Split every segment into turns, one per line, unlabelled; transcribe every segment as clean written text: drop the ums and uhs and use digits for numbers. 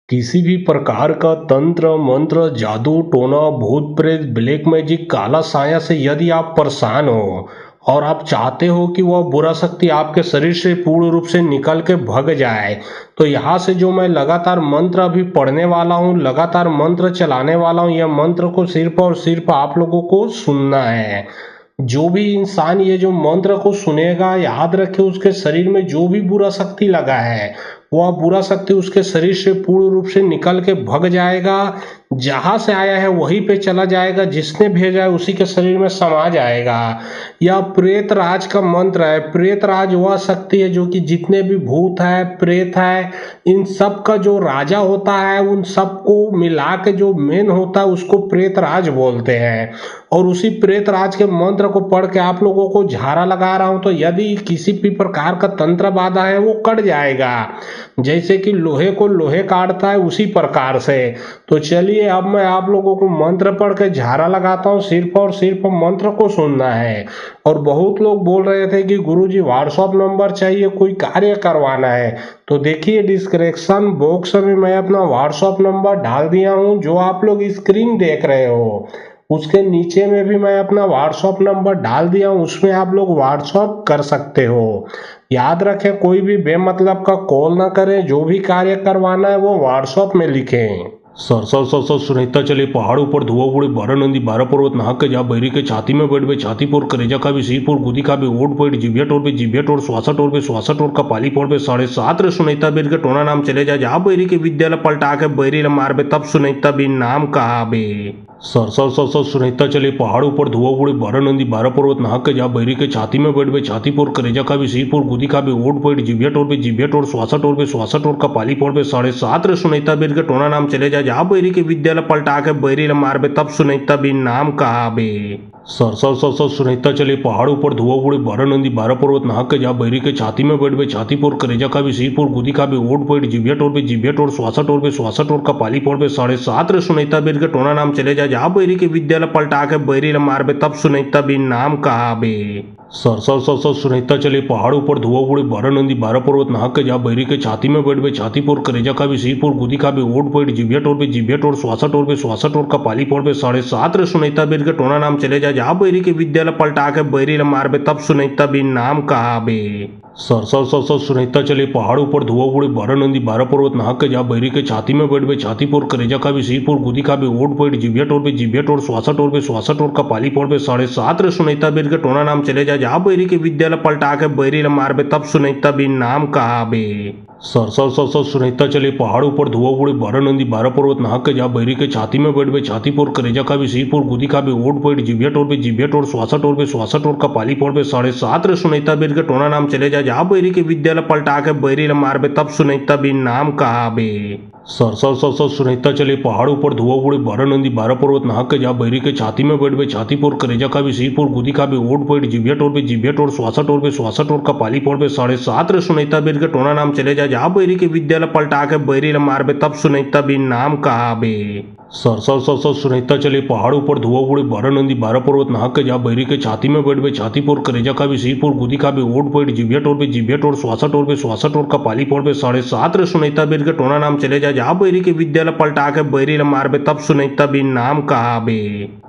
किसी भी प्रकार का तंत्र मंत्र जादू टोना भूत प्रेत ब्लैक मैजिक काला साया से यदि आप परेशान हो और आप चाहते हो कि वह बुरा शक्ति आपके शरीर से पूर्ण रूप से निकल के भग जाए, तो यहाँ से जो मैं लगातार मंत्र अभी पढ़ने वाला हूँ, लगातार मंत्र चलाने वाला हूँ, यह मंत्र को सिर्फ और सिर्फ आप लोगों को सुनना है। जो भी इंसान ये जो मंत्र को सुनेगा, याद रखे उसके शरीर में जो भी बुरा शक्ति लगा है वह बुरा शक्ति उसके शरीर से पूर्ण रूप से निकल के भग जाएगा। जहां से आया है वहीं पे चला जाएगा, जिसने भेजा है उसी के शरीर में समा जाएगा। यह प्रेत राज का मंत्र है। प्रेत राज वह शक्ति है जो कि जितने भी भूत है प्रेत है इन सब का जो राजा होता है, उन सबको मिला के जो मेन होता है उसको प्रेत राज बोलते हैं। और उसी प्रेत राज के मंत्र को पढ़ के आप लोगों को झाड़ा लगा रहा हूं, तो यदि किसी भी प्रकार का तंत्र बाधा है वो कट जाएगा। जैसे कि लोहे को लोहे काटता है उसी प्रकार से। तो चलिए अब मैं आप लोगों को मंत्र पढ़ के झाड़ा लगाता हूँ, सिर्फ और सिर्फ मंत्र को सुनना है। और बहुत लोग बोल रहे थे कि गुरुजी व्हाट्सएप नंबर चाहिए, कोई कार्य करवाना है, तो देखिए डिस्क्रिप्शन बॉक्स में मैं अपना व्हाट्सएप नंबर डाल दिया हूँ। जो आप लोग स्क्रीन देख रहे हो उसके नीचे में भी मैं अपना व्हाट्सएप नंबर डाल दिया हूँ, उसमें आप लोग व्हाट्सएप कर सकते हो। याद रखें कोई भी बेमतलब का कॉल ना करें, जो भी कार्य करवाना है वो व्हाट्सएप में लिखें। सर सर सर सर सुनहता चले पहाड़ ऊपर धुआं उड़े 12 नंदी 12 पर्वत नाहक के जा बैरी के छाती में बैठ बे छाती पोर करेजा का भी सिर पोर गुदी का भी ओट बैठ जिबिया टोर बे जिबिया टोर श्वासा टोर बे श्वासा टोर का पाली पोर बे 7.5 रे सुनहता बीर के टोना नाम चले जा जा बैरी के विद्यालय पलटा के बैरी ल मार बे तब सुनहता बीर नाम कहा बे। सर सर सर सर सुनहता चले पहाड़ ऊपर धुआं उड़े 12 नंदी 12 पर्वत नाहक के जा बैरी के छाती में बैठ बे छाती पोर करेजा का भी सिर पोर गुदी का भी ओट बैठ जिबिया टोर बे जिबिया टोर श्वासा टोर बे श्वासा टोर का पाली पोर बे 7.5 रे सुनहता बीर के टोना नाम चले जा जा बैरी के विद्यालय पलटा के बैरी ल मार बे तब सुनहता बीर नाम कहा बे। सर सर सर सर सुनहता चले पहाड़ ऊपर धुआं उड़े 12 नंदी 12 पर्वत नाहक के जा बैरी के छाती में बैठ बे छाती पोर करेजा का भी सिर पोर गुदी का भी ओट बैठ जिबिया टोर बे जिबिया टोर श्वासा टोर बे श्वासा टोर का पाली पोर बे 7.5 रे सुनहता बीर के टोना नाम चले जा जा बैरी के विद्यालय पलटा के बैरी ल मार बे तब सुनहता बीर नाम कहा बे। सर सर सर सर सुनहता चले पहाड़ ऊपर धुआं उड़े 12 नंदी 12 पर्वत नाहक के जा बैरी के छाती में बैठ बे छाती पोर करेजा का भी सिर पोर गुदी का भी ओट बैठ जिबिया टोर बे जिबिया टोर श्वासा टोर बे श्वासा टोर का पाली पोर बे 7.5 रे सुनहता बीर के टोना नाम चले जा जा बैरी के विद्यालय पलटा के बैरी ल मार बे तब सुनहता बीर नाम कहा बे। सर सर सर सर सुनहता चले पहाड़ ऊपर धुआं उड़े 12 नंदी 12 पर्वत नाहक के जा बैरी के छाती में बैठ बे छाती पोर करेजा का भी सिर पोर गुदी का भी ओट बैठ जिबिया टोर बे जिबिया टोर श्वासा टोर बे श्वासा टोर का पाली पोर बे 7.5 रे सुनहता बीर के टोना नाम चले जा जा बैरी के विद्यालय पलटा के बैरी ल मार बे तब सुनहता बीर नाम कहा बे। सर सर सर सर सुनहता चले पहाड़ ऊपर धुआं उड़े 12 नंदी 12 पर्वत नाहक के जा बैरी के छाती में बैठ बे छाती पोर करेजा का भी सिर पोर गुदी का भी ओट बैठ जिबिया टोर बे जिबिया टोर श्वासा टोर बे श्वासा टोर का पाली पोर बे 7.5 रे सुनहता बीर के टोना नाम चले जा जा बैरी के विद्यालय पलटा के बैरी ल मार बे तब सुनहता बीर नाम कहा बे। सर सर सर सर सुनहता चले पहाड़ ऊपर धुआं उड़े 12 नंदी 12 पर्वत नाहक के जा बैरी के छाती में बैठ बे छाती पोर करेजा का भी सिर पोर गुदी का भी ओट बैठ जिबिया टोर बे जिबिया टोर श्वासा टोर बे श्वासा टोर का पाली पोर बे 7.5 रे सुनहता बीर के टोना नाम चले जा जा बैरी के विद्यालय पलटा के बैरी ल मार बे तब सुनहता बीर नाम कहा बे। सर सर सर सर सुनहता चले पहाड़ ऊपर धुआं उड़े 12 नंदी 12 पर्वत नाहक के जा बैरी के छाती में बैठ बे छाती पोर करेजा का भी सिर पोर गुदी का भी ओट बैठ जिबिया टोर बे जिबिया टोर श्वासा टोर बे श्वासा टोर का पाली पोर बे 7.5 रे सुनहता बीर के टोना नाम चले जा जा बैरी के विद्यालय पलटा के बैरी ल मार बे तब सुनहता बीर नाम कहा बे।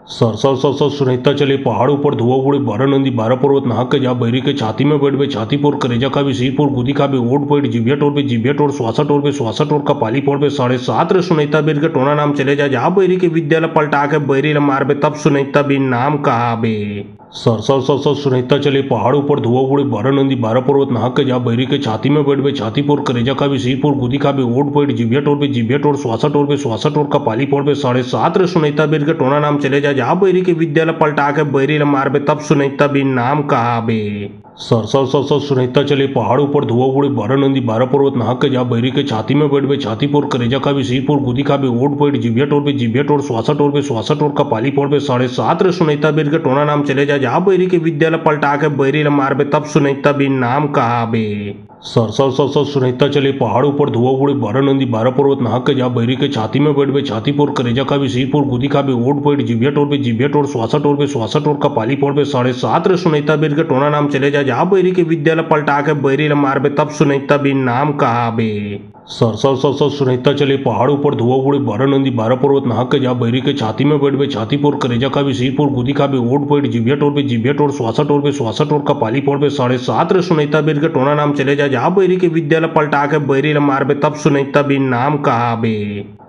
सर सर सर सर सुनहता चले पहाड़ ऊपर धुआं उड़े 12 नंदी 12 पर्वत नाहक के जा बैरी के छाती में बैठ बे छाती पोर करेजा का भी सिर पोर गुदी का भी ओट बैठ जिबिया टोर बे जिबिया टोर श्वासा टोर बे श्वासा टोर का पाली पोर बे 7.5 रे सुनहता बीर के टोना नाम चले जा जा बैरी के विद्यालय पलटा के बैरी ल मार बे तब सुनहता बीर नाम कहा बे। सर सर सर सर सुनहता चले पहाड़ ऊपर धुआं उड़े 12 नंदी 12 पर्वत नाहक के जा बैरी के छाती में बैठ बे छाती पोर करेजा का भी सिर पोर गुदी का भी ओट बैठ जिबिया टोर बे जिबिया टोर श्वासा टोर बे श्वासा टोर का पाली पोर बे 7.5 रे सुनहता बीर के टोना नाम चले जा जा बैरी के विद्यालय पलटा के बैरी ल मार बे तब सुनहता बीर नाम कहा बे। सर सर सर सर सुनहता चले पहाड़ ऊपर धुआं उड़े 12 नंदी 12 पर्वत नाहक के जा बैरी के छाती में बैठ बे छाती पोर करेजा का भी सिर पोर गुदी का भी ओट बैठ जिबिया टोर बे जिबिया टोर श्वासा टोर बे श्वासा टोर का पाली पोर बे 7.5 रे सुनहता बीर के टोना नाम चले जा जा बैरी के विद्यालय पलटा के बैरी ल मार बे तब सुनहता बीर नाम कहा बे। सर सर सर सर सुनहता चले पहाड़ ऊपर धुआं उड़े 12 नंदी 12 पर्वत नाहक के जा बैरी के छाती में बैठ बे छाती पोर करेजा का भी सिर पोर गुदी का भी ओट बैठ जिबिया टोर बे जिबिया टोर श्वासा टोर बे श्वासा टोर का पाली पोर बे 7.5 रे सुनहता बीर के टोना नाम चले जा जा बैरी के विद्यालय पलटा के बैरी ल मार बे तब सुनहता बीर नाम कहा बे। सर सर सर सर सुनहता चले पहाड़ ऊपर धुआं उड़े 12 नंदी 12 पर्वत नाहक के जा बैरी के छाती में बैठ बे छाती पोर करेजा का भी सिर पोर गुदी का भी ओट बैठ जिबिया टोर स्वासा टोर का पाली पोर बे 7.5 रे सुनहता बीर के टोना नाम चले जा बैरी के विद्यालय पलटा के बैरी ल मार बे तब सुनहता बीर नाम कहा बे।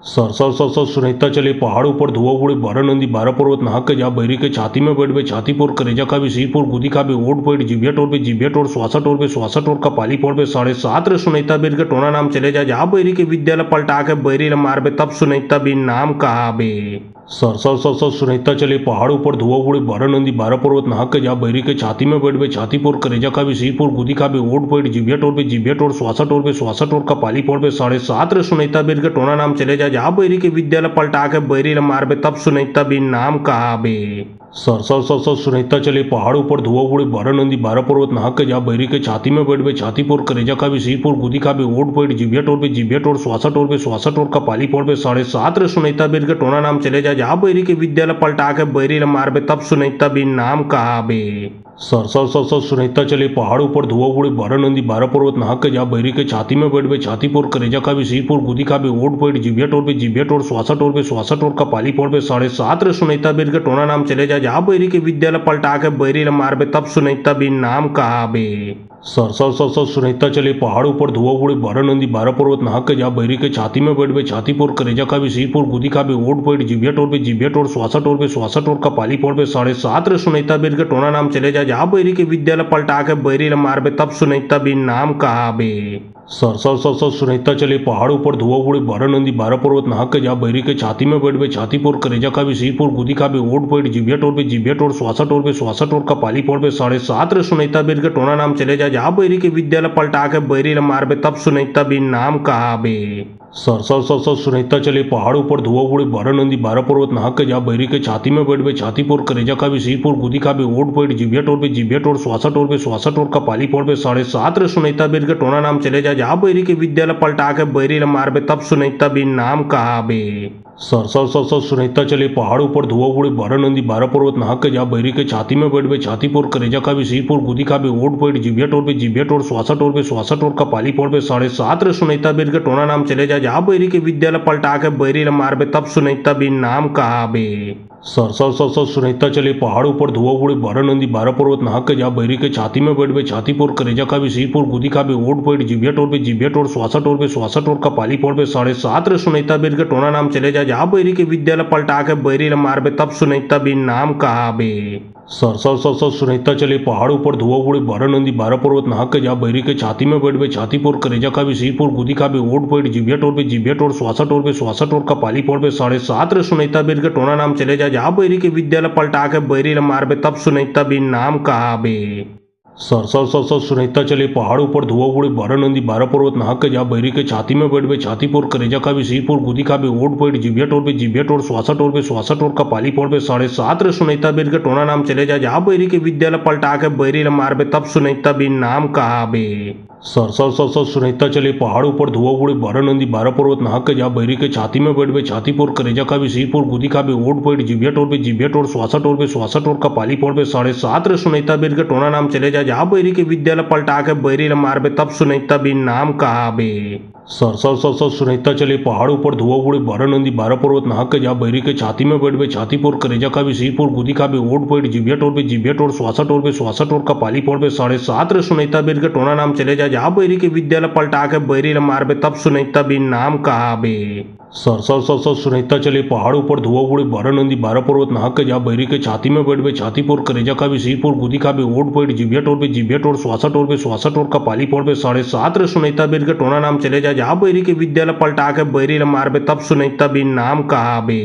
सर सर सर सर सुनहता चले पहाड़ ऊपर धुआं उड़े 12 नंदी 12 पर्वत नाहक के जा बैरी के छाती में बैठ बे छाती पोर करेजा का भी सिर पोर गुदी का भी ओट बैठ जिबिया टोर स्वासा टोर का पाली पोर बे 7.5 रे सुनहता बीर के टोना नाम चले जा बैरी के विद्यालय पलटा के बैरी ल मार बे तब सुनहता बीर नाम कहा बे। सर सर सर सर सुनहता चले पहाड़ ऊपर धुआं उड़े 12 नंदी 12 पर्वत नाहक के जा बैरी के छाती में बैठ बे छाती पोर करेजा का भी सिर पोर गुदी का भी ओट बैठ जिबिया टोर स्वासा टोर का पाली पोर बे 7.5 रे सुनहता बीर के टोना नाम चले जा बैरी के विद्यालय पलटा के बैरी ल मार बे तब सुनहता बीर नाम कहा बे। सर सर सर सर सुनहता चले पहाड़ ऊपर धुआं उड़े 12 नंदी 12 पर्वत नाहक के जा बैरी के छाती में बैठ बे छाती पोर करेजा का भी सिर पोर गुदी का भी ओट बैठ जिबिया टोर स्वासा टोर का पाली पोर बे 7.5 रे सुनहता बीर के टोना नाम चले जा बैरी के विद्यालय पलटा के बैरी ल मार बे तब सुनहता बीर नाम कहा बे। सर सर सर सर सुनहता चले पहाड़ ऊपर धुआं उड़े 12 नंदी 12 पर्वत नाहक के जा बैरी के छाती में बैठ बे छाती पोर करेजा का भी सिर पोर गुदी का भी ओट बैठ जिबिया टोर स्वासा टोर का पाली पोर बे 7.5 रे सुनहता बीर के टोना नाम चले जा बैरी के विद्यालय पलटा के बैरी ल मार बे तब सुनहता बीर नाम कहा बे। सर सर सर सर सुनहता चले पहाड़ ऊपर धुआं उड़े 12 नंदी 12 पर्वत नाहक के जा बैरी के छाती में बैठ बे छाती पोर करेजा का भी सिर पोर गुदी का भी ओट बैठ जिबिया टोर स्वासा टोर का पाली पोर बे 7.5 रे सुनहता बीर के टोना नाम चले जा बैरी के विद्यालय पलटा के बैरी ल मार बे तब सुनहता बीर नाम कहा बे। सर सर सर सर सुनहता चले पहाड़ ऊपर धुआं उड़े 12 नंदी 12 पर्वत नाहक के जा बैरी के छाती में बैठ बे छाती पोर करेजा का भी सिर पोर गुदी का भी ओट बैठ जिबिया टोर स्वासा टोर का पाली पोर बे 7.5 रे सुनहता बीर के टोना नाम चले जा बैरी के विद्यालय पलटा के बैरी ल मार बे तब सुनहता बीर नाम कहा बे। सर सर सर सर सुनहता चले पहाड़ ऊपर धुआं उड़े 12 नंदी 12 पर्वत नाहक के जा बैरी के छाती में बैठ बे छाती पोर करेजा का भी सिर पोर गुदी का भी ओट बैठ जिबिया टोर स्वासा टोर का पाली पोर बे 7.5 रे सुनहता बीर के टोना नाम चले जा बैरी के विद्यालय पलटा के बैरी ल मार बे तब सुनहता बीर नाम कहा बे। सर सर सर सर सुनहता चले पहाड़ ऊपर धुआं उड़े 12 नंदी 12 पर्वत नाहक के जा बैरी के छाती में बैठ बे छाती पोर करेजा का भी सिर पोर गुदी का भी ओट बैठ जिबिया टोर स्वासा टोर का पाली पोर बे 7.5 रे सुनहता बीर के टोना नाम चले जा बैरी के विद्यालय पलटा के बैरी ल मार बे तब सुनहता बीर नाम कहा बे। सर सर सर सर सुनहता चले पहाड़ ऊपर धुआं उड़े 12 नंदी 12 पर्वत नाहक के जा बैरी के छाती में बैठ बे छाती पोर करेजा का भी सिर पोर गुदी का भी ओट बैठ जिबिया टोर स्वासा टोर का पाली पोर बे 7.5 रे सुनहता बीर के टोना नाम चले जा बैरी के विद्यालय पलटा के बैरी ल मार बे तब सुनहता बीर नाम कहा बे। सर सर सर सर सुनहता चले पहाड़ ऊपर धुआं उड़े 12 नंदी 12 पर्वत नाहक के जा बैरी के छाती में बैठ बे छाती पोर करेजा का भी सिर पोर गुदी का भी ओट बैठ जिबिया टोर स्वासा टोर का पाली पोर बे 7.5 रे सुनहता बीर के टोना नाम चले जा बैरी के विद्यालय पलटा के बैरी ल मार बे तब सुनहता बीर नाम कहा बे। सर सर सर सर सुनहता चले पहाड़ ऊपर धुआं उड़े 12 नंदी 12 पर्वत नाहक के जा बैरी के छाती में बैठ बे छाती पोर करेजा का भी सिर पोर गुदी का भी ओट बैठ जिबिया टोर स्वासा टोर का पाली पोर बे 7.5 रे सुनहता बीर के टोना नाम चले जा बैरी के विद्यालय पलटा के बैरी ल मार बे तब सुनहता बीर नाम कहा बे। सर सर सर सर सुनहता चले पहाड़ ऊपर धुआं उड़े 12 नंदी 12 पर्वत नाहक के जा बैरी के छाती में बैठ बे छाती पोर करेजा का भी सिर पोर गुदी का भी ओट बैठ जिबिया टोर स्वासा टोर का पाली पोर बे 7.5 रे सुनहता बीर के टोना नाम चले जा बैरी के विद्यालय पलटा के बैरी ल मार बे तब सुनहता बीर नाम कहा बे। सर सर सर सर सुनहता चले पहाड़ ऊपर धुआं उड़े 12 नंदी 12 पर्वत नाहक के जा बैरी के छाती में बैठ बे छाती पोर करेजा का भी सिर पोर गुदी का भी ओट बैठ जिबिया टोर स्वासा टोर का पाली पोर बे 7.5 रे सुनहता बीर के टोना नाम चले जा बैरी के विद्यालय पलटा के बैरी ल मार बे तब सुनहता बीर नाम कहा बे। सर सर सर सर सुनहता चले पहाड़ ऊपर धुआं उड़े 12 नंदी 12 पर्वत नाहक के जा बैरी के छाती में बैठ बे छाती पोर करेजा का भी सिर पोर गुदी का भी ओट बैठ जिबिया टोर स्वासा टोर का पाली पोर बे 7.5 रे सुनहता बीर के टोना नाम चले जा बैरी के विद्यालय पलटा के बैरी ल मार बे तब सुनहता बीर नाम कहा बे।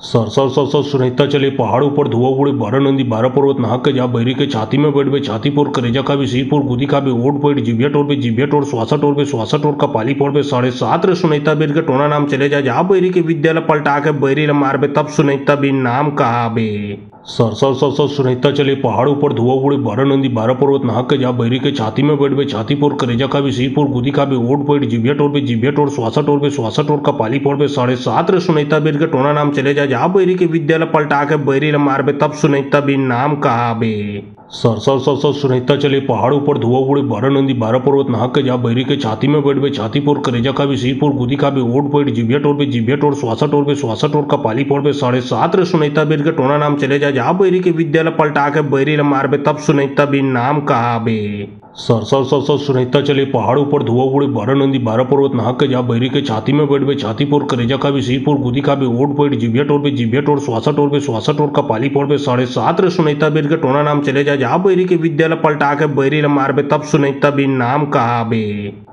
सर सर सर सर सुनहता चले पहाड़ ऊपर धुआं उड़े 12 नंदी 12 पर्वत नाहक के जा बैरी के छाती में बैठ बे छाती पोर करेजा का भी सिर पोर गुदी का भी ओट बैठ जिबिया टोर स्वासा टोर का पाली पोर बे 7.5 रे सुनहता बीर के टोना नाम चले जा बैरी के विद्यालय पलटा के बैरी ल मार बे तब सुनहता बीर नाम कहा बे। सर सर सर सर सुनहता चले पहाड़ ऊपर धुआं उड़े 12 नंदी 12 पर्वत नाहक के जा बैरी के छाती में बैठ बे छाती पोर करेजा का भी सिर पोर गुदी का भी ओट बैठ जिबिया टोर स्वासा टोर का पाली पोर बे 7.5 रे सुनहता बीर के टोना नाम चले जा बैरी के विद्यालय पलटा के बैरी ल मार बे तब सुनहता बीर नाम कहा बे। सर सर सर सर सुनहता चले पहाड़ ऊपर धुआं उड़े 12 नंदी 12 पर्वत नाहक के जा बैरी के छाती में बैठ बे छाती पोर करेजा का भी सिर पोर गुदी का भी ओट बैठ जिबिया टोर श्वासा टोर का पाली पोर बे 7.5 रे सुनहता बीर के टोना नाम चले जा बैरी के विद्यालय पलटा के बैरी ल मार बे तब सुनहता बीर नाम कहा बे। सर सर सर सर सुनहता चले पहाड़ ऊपर धुआं उड़े 12 नंदी 12 पर्वत नाहक के जा बैरी के छाती में बैठ बे छाती पोर करेजा का भी सिर पोर गुदी का भी ओट बैठ जिबिया टोर श्वासा टोर का पाली पोर बे 7.5 रे सुनहता बीर के टोना नाम चले जा बैरी के विद्यालय पलटा के बैरी ल मार बे तब सुनहता बीर नाम कहा बे।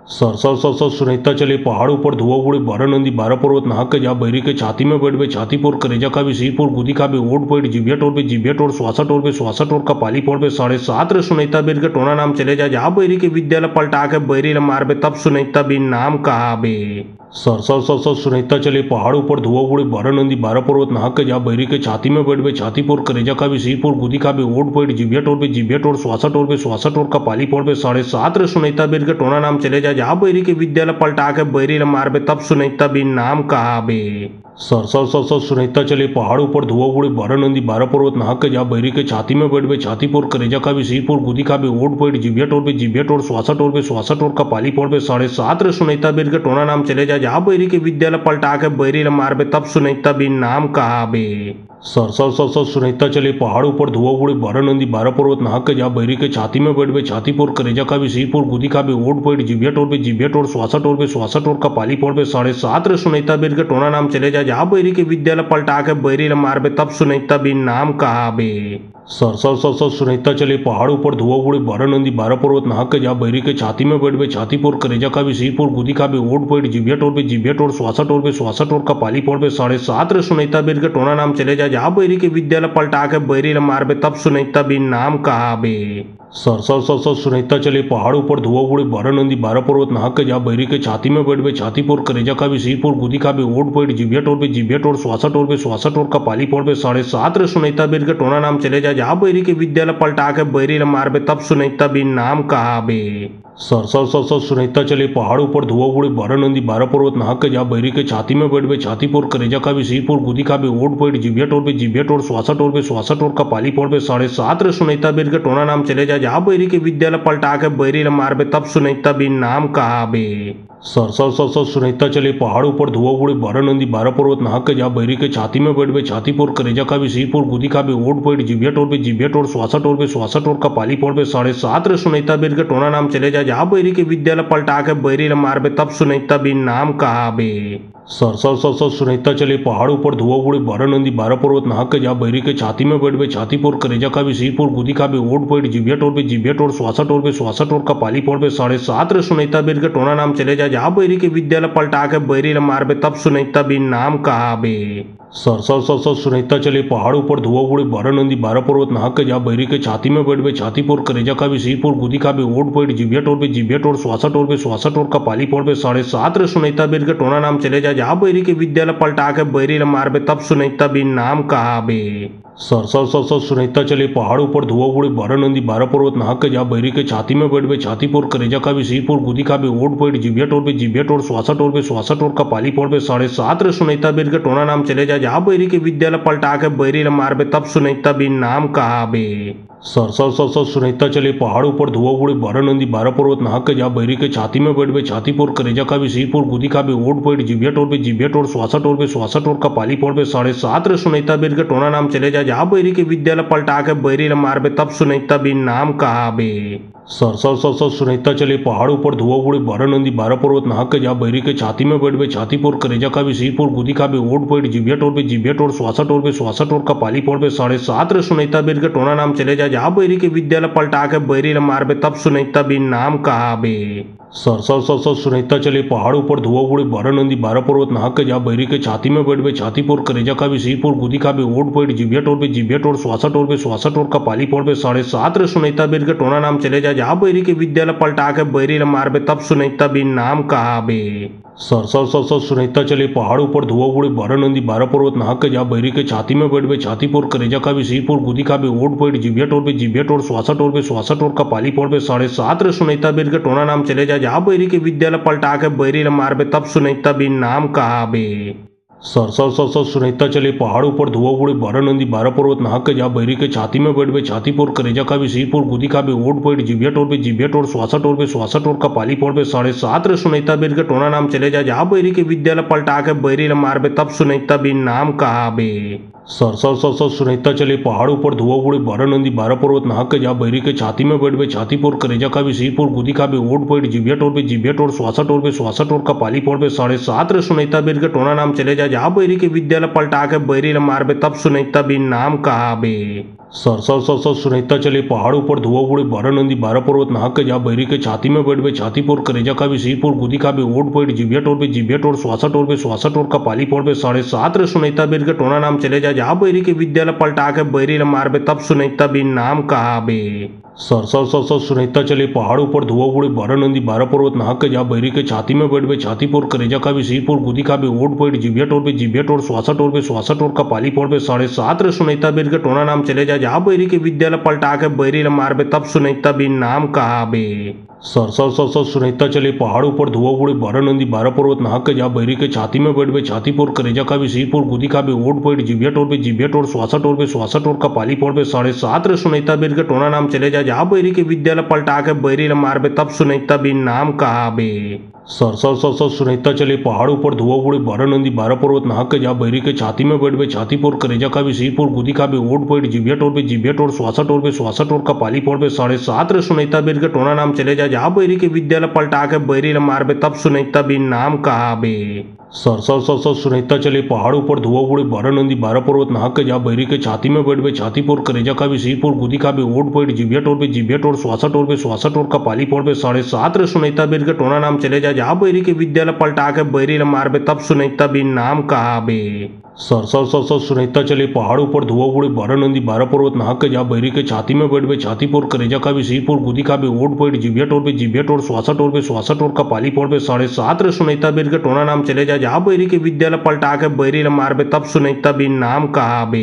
सर सर सर सर सुनहता चले पहाड़ ऊपर धुआं उड़े 12 नंदी 12 पर्वत नाहक के जा बैरी के छाती में बैठ बे छाती पोर करेजा का भी सिर पोर गुदी का भी ओट बैठ जिबिया टोर श्वासा टोर का पाली पोर बे 7.5 रे सुनहता बीर के टोना नाम चले जा बैरी के विद्यालय पलटा के बैरी ल मार बे तब सुनहता बीर नाम कहा बे। सर सर सर सर सुनहता चले पहाड़ ऊपर धुआं उड़े 12 नंदी 12 पर्वत नाहक के जा बैरी के छाती में बैठ बे छाती पोर करेजा का भी सिर पोर गुदी का भी ओट बैठ जिबिया टोर श्वासा टोर का पाली पोर बे 7.5 रे सुनहता बीर के टोना नाम चले जा बैरी के विद्यालय पलटा के बैरी ल मार बे तब सुनहता बीर नाम कहा बे। सर सर सर सर सुनहता चले पहाड़ ऊपर धुआं उड़े 12 नंदी 12 पर्वत नाहक के जा बैरी के छाती में बैठ बे छाती पोर करेजा का भी सिर पोर गुदी का भी ओट बैठ जिबिया टोर श्वासा टोर का पाली पोर बे 7.5 रे सुनहता बीर के टोना नाम चले जा बैरी के विद्यालय पलटा के बैरी ल मार बे तब सुनहता बीर नाम कहा बे। सर सर सर सर सुनहता चले पहाड़ ऊपर धुआं उड़े 12 नंदी 12 पर्वत नाहक के जा बैरी के छाती में बैठ बे छाती पोर करेजा का भी सिर पोर गुदी का भी ओट बैठ जिबिया टोर श्वासा टोर का पाली पोर बे 7.5 रे सुनहता बीर के टोना नाम चले जा बैरी के विद्यालय पलटा के बैरी ल मार बे तब सुनहता बीर नाम कहा बे। सर सर सर सर सुनहता चले पहाड़ ऊपर धुआं उड़े 12 नंदी 12 पर्वत नाहक के जा बैरी के छाती में बैठ बे छाती पोर करेजा का भी सिर पोर गुदी का भी ओट बैठ जिबिया टोर श्वासा टोर का पाली पोर बे 7.5 रे सुनहता बीर के टोना नाम चले जा बैरी के विद्यालय पलटा के बैरी ल मार बे तब सुनहता बीर नाम कहा बे। सर सर सर सर सुनहता चले पहाड़ ऊपर धुआं उड़े 12 नंदी 12 पर्वत नाहक के जा बैरी के छाती में बैठ बे छाती पोर करेजा का भी सिर पोर गुदी का भी ओट बैठ जिबिया टोर श्वासा टोर का पाली पोर बे 7.5 रे सुनहता बीर के टोना नाम चले जा बैरी के विद्यालय पलटा के बैरी ल मार बे तब सुनहता बीर नाम कहा बे। सर सर सर सर सुनहता चले पहाड़ ऊपर धुआं उड़े 12 नंदी 12 पर्वत नाहक के जा बैरी के छाती में बैठ बे छाती पोर करेजा का भी सिर पोर गुदी का भी ओट बैठ जिबिया टोर श्वासा टोर का पाली पोर बे 7.5 रे सुनहता बीर के टोना नाम चले जा बैरी के विद्यालय पलटा के बैरी ल मार बे तब सुनहता बीर नाम कहा बे। सर सर सर सर सुनहता चले पहाड़ ऊपर धुआं उड़े 12 नंदी 12 पर्वत नाहक के जा बैरी के छाती में बैठ बे छाती पोर करेजा का भी सिर पोर गुदी का भी ओट बैठ जिबिया टोर श्वासा टोर का पाली पोर बे 7.5 रे सुनहता बीर के टोना नाम चले जा बैरी के विद्यालय पलटा के बैरी ल मार बे तब सुनहता बीर नाम कहा बे। सर सर सर सर सुनहता चले पहाड़ ऊपर धुआं उड़े 12 नंदी 12 पर्वत नाहक के जा बैरी के छाती में बैठ बे छाती पोर करेजा का भी सिर पोर गुदी का भी ओट बैठ जिबिया टोर श्वासा टोर का पाली पोर बे 7.5 रे सुनहता बीर के टोना नाम चले जा बैरी के विद्यालय पलटा के बैरी ल मार बे तब सुनहता बीर नाम कहा बे। सर सर सर सर सुनहता चले पहाड़ ऊपर धुआं उड़े 12 नंदी 12 पर्वत नाहक के जा बैरी के छाती में बैठ बे छाती पोर करेजा का भी सिर पोर गुदी का भी ओट बैठ जिबिया टोर श्वासा टोर का पाली पोर बे 7.5 रे सुनहता बीर के टोना नाम चले जा बैरी के विद्यालय पलटा के बैरी ल मार बे तब सुनहता बीर नाम कहा बे। सर सर सर सर सुनहता चले पहाड़ ऊपर धुआं उड़े 12 नंदी 12 पर्वत नाहक के जा बैरी के छाती में बैठ बे छाती पोर करेजा का भी सिर पोर गुदी का भी ओट बैठ जिबिया टोर श्वासा टोर का पाली पोर बे 7.5 रे सुनहता बीर के टोना नाम चले जा बैरी के विद्यालय पलटा के बैरी ल मार बे तब सुनहता बीर नाम कहा बे। सर सर सर सर सुनहता चले पहाड़ ऊपर धुआं उड़े 12 नंदी 12 पर्वत नाहक के जा बैरी के छाती में बैठ बे छाती पोर करेजा का भी सिर पोर गुदी का भी ओट बैठ जिबिया टोर श्वासा टोर का पाली पोर बे 7.5 रे सुनहता बीर के टोना नाम चले जा बैरी के विद्यालय पलटा के बैरी ल मार बे तब सुनहता बीर नाम कहा बे। सर सर सर सर सुनहता चले पहाड़ ऊपर धुआं उड़े 12 नंदी 12 पर्वत नाहक के जा बैरी के छाती में बैठ बे छाती पोर करेजा का भी सिर पोर गुदी का भी ओट बैठ जिबिया टोर श्वासा टोर का पाली पोर बे 7.5 रे सुनहता बीर के टोना नाम चले जा बैरी के विद्यालय पलटा के बैरी ल मार बे तब सुनहता बीर नाम कहा बे। सर सर सर सर सुनहता चले पहाड़ ऊपर धुआं उड़े 12 नंदी 12 पर्वत नाहक के जा बैरी के छाती में बैठ बे छाती पोर करेजा का भी सिर पोर गुदी का भी ओट बैठ जिबिया टोर श्वासा टोर का पाली पोर बे 7.5 रे सुनहता बीर के टोना नाम चले जा बैरी के विद्यालय पलटा के बैरी ल मार बे तब सुनहता बीर नाम कहा बे। सर सर सर सर सुनहता चले पहाड़ ऊपर धुआं उड़े 12 नंदी 12 पर्वत नाहक के जा बैरी के छाती में बैठ बे छाती पोर करेजा का भी सिर पोर गुदी का भी ओट बैठ जिबिया टोर श्वासा टोर का पाली पोर बे 7.5 रे सुनहता बीर के टोना नाम चले जा बैरी के विद्यालय पलटा के बैरी ल मार बे तब सुनहता बीर नाम कहा बे। सर सर सर सर सुनैता चले पहाड़ों पर धुआं उड़े 12 नंदी 12 पर्वत नाहक के जा बैरी के छाती में बैठ बे छाती पोर करेजा का भी सिर पोर गुदी का भी ओट पोइट जिबिया टोर बे जिबिया टोर श्वासा टोर का पाली पोर बे 7.5 रे सुनैता बेर के टोना नाम चले जा जा बैरी के विद्यालय पलटा के बैरी ल मार बे तब सुनैता बिन नाम कहा बे सर सर सर सर सुनैता चले पहाड़ों पर धुआं उड़े 12 नंदी 12 पर्वत नाहक के जा बैरी के छाती में बैठ बे छाती पोर करेजा का भी सिर पोर गुदी का भी ओट पोइट जिबिया टोर श्वासा टोर का पाली पोर बे 7.5 रे सुनैता बेर के टोना नाम चले जा जा बैरी के विद्यालय पलटा के बैरी ल मार बे तब सुनैता बिन नाम कहा बे सर सर सर सर सुनैता चले पहाड़ों पर धुआं उड़े 12 नंदी 12 पर्वत नाहक के जा बैरी के छाती में बैठ बे छाती पोर करेजा का भी सिर पोर गुदी का भी ओट पोइट जिबिया टोर श्वासा टोर का पाली पोर बे 7.5 रे सुनैता बेर के टोना नाम चले जा जा बैरी के विद्यालय पलटा के बैरी ल मार बे तब सुनैता बिन नाम कहा बे सर सर सर सर सुनैता चले पहाड़ों पर धुआं उड़े 12 नंदी 12 पर्वत नाहक के जा बैरी के छाती में बैठ बे छाती पोर करेजा का भी सिर पोर गुदी का भी ओट पोइट जिबिया टोर श्वासा टोर का पाली पोर बे 7.5 रे सुनैता बेर के टोना नाम चले जा जा बैरी के विद्यालय पलटा के बैरी ल मार बे तब सुनैता बिन नाम कहा बे सर सर सर सर सुनैता चले पहाड़ों पर धुआं उड़े 12 नंदी 12 पर्वत नाहक के जा बैरी के छाती में बैठ बे छाती पोर करेजा का भी सिर पोर गुदी का भी ओट पोइट जिबिया टोर श्वासा टोर का पाली पोर बे 7.5 रे सुनैता बेर के टोना नाम चले जा जा बैरी के विद्यालय पलटा के बैरी ल मार बे तब सुनैता बिन नाम कहा बे सर सर सर सर सुनैता चले पहाड़ों पर धुआं उड़े 12 नंदी 12 पर्वत नाहक के जा बैरी के छाती में बैठ बे छाती पोर करेजा का भी सिर पोर गुदी का भी ओट पोइट जिबिया टोर श्वासा टोर का पाली पोर बे 7.5 रे सुनैता बेर के टोना नाम चले जा जा बैरी के विद्यालय पलटा के बैरी ल मार बे तब सुनैता बिन नाम कहा बे सर सर सर सर सुनैता चले पहाड़ों पर धुआं उड़े 12 नंदी 12 पर्वत नाहक के जा बैरी के छाती में बैठ बे छाती पोर करेजा का भी सिर पोर गुदी का भी ओट पोइट जिबिया टोर श्वासा टोर का पाली पोर बे 7.5 रे सुनैता बेर के टोना नाम चले जा जा बैरी के विद्यालय पलटा के बैरी ल मार बे तब सुनैता बिन नाम कहा बे सर सर सर सर सुनैता चले पहाड़ों पर धुआं उड़े 12 नंदी 12 पर्वत नाहक के जा बैरी के छाती में बैठ बे छाती पोर करेजा का भी सिर पोर गुदी का भी ओट पोइट जिबिया टोर श्वासा टोर का पाली पोर बे 7.5 रे सुनैता बेर के टोना नाम चले जा जा बैरी के विद्यालय पलटा के बैरी ल मार बे तब सुनैता बिन नाम कहा बे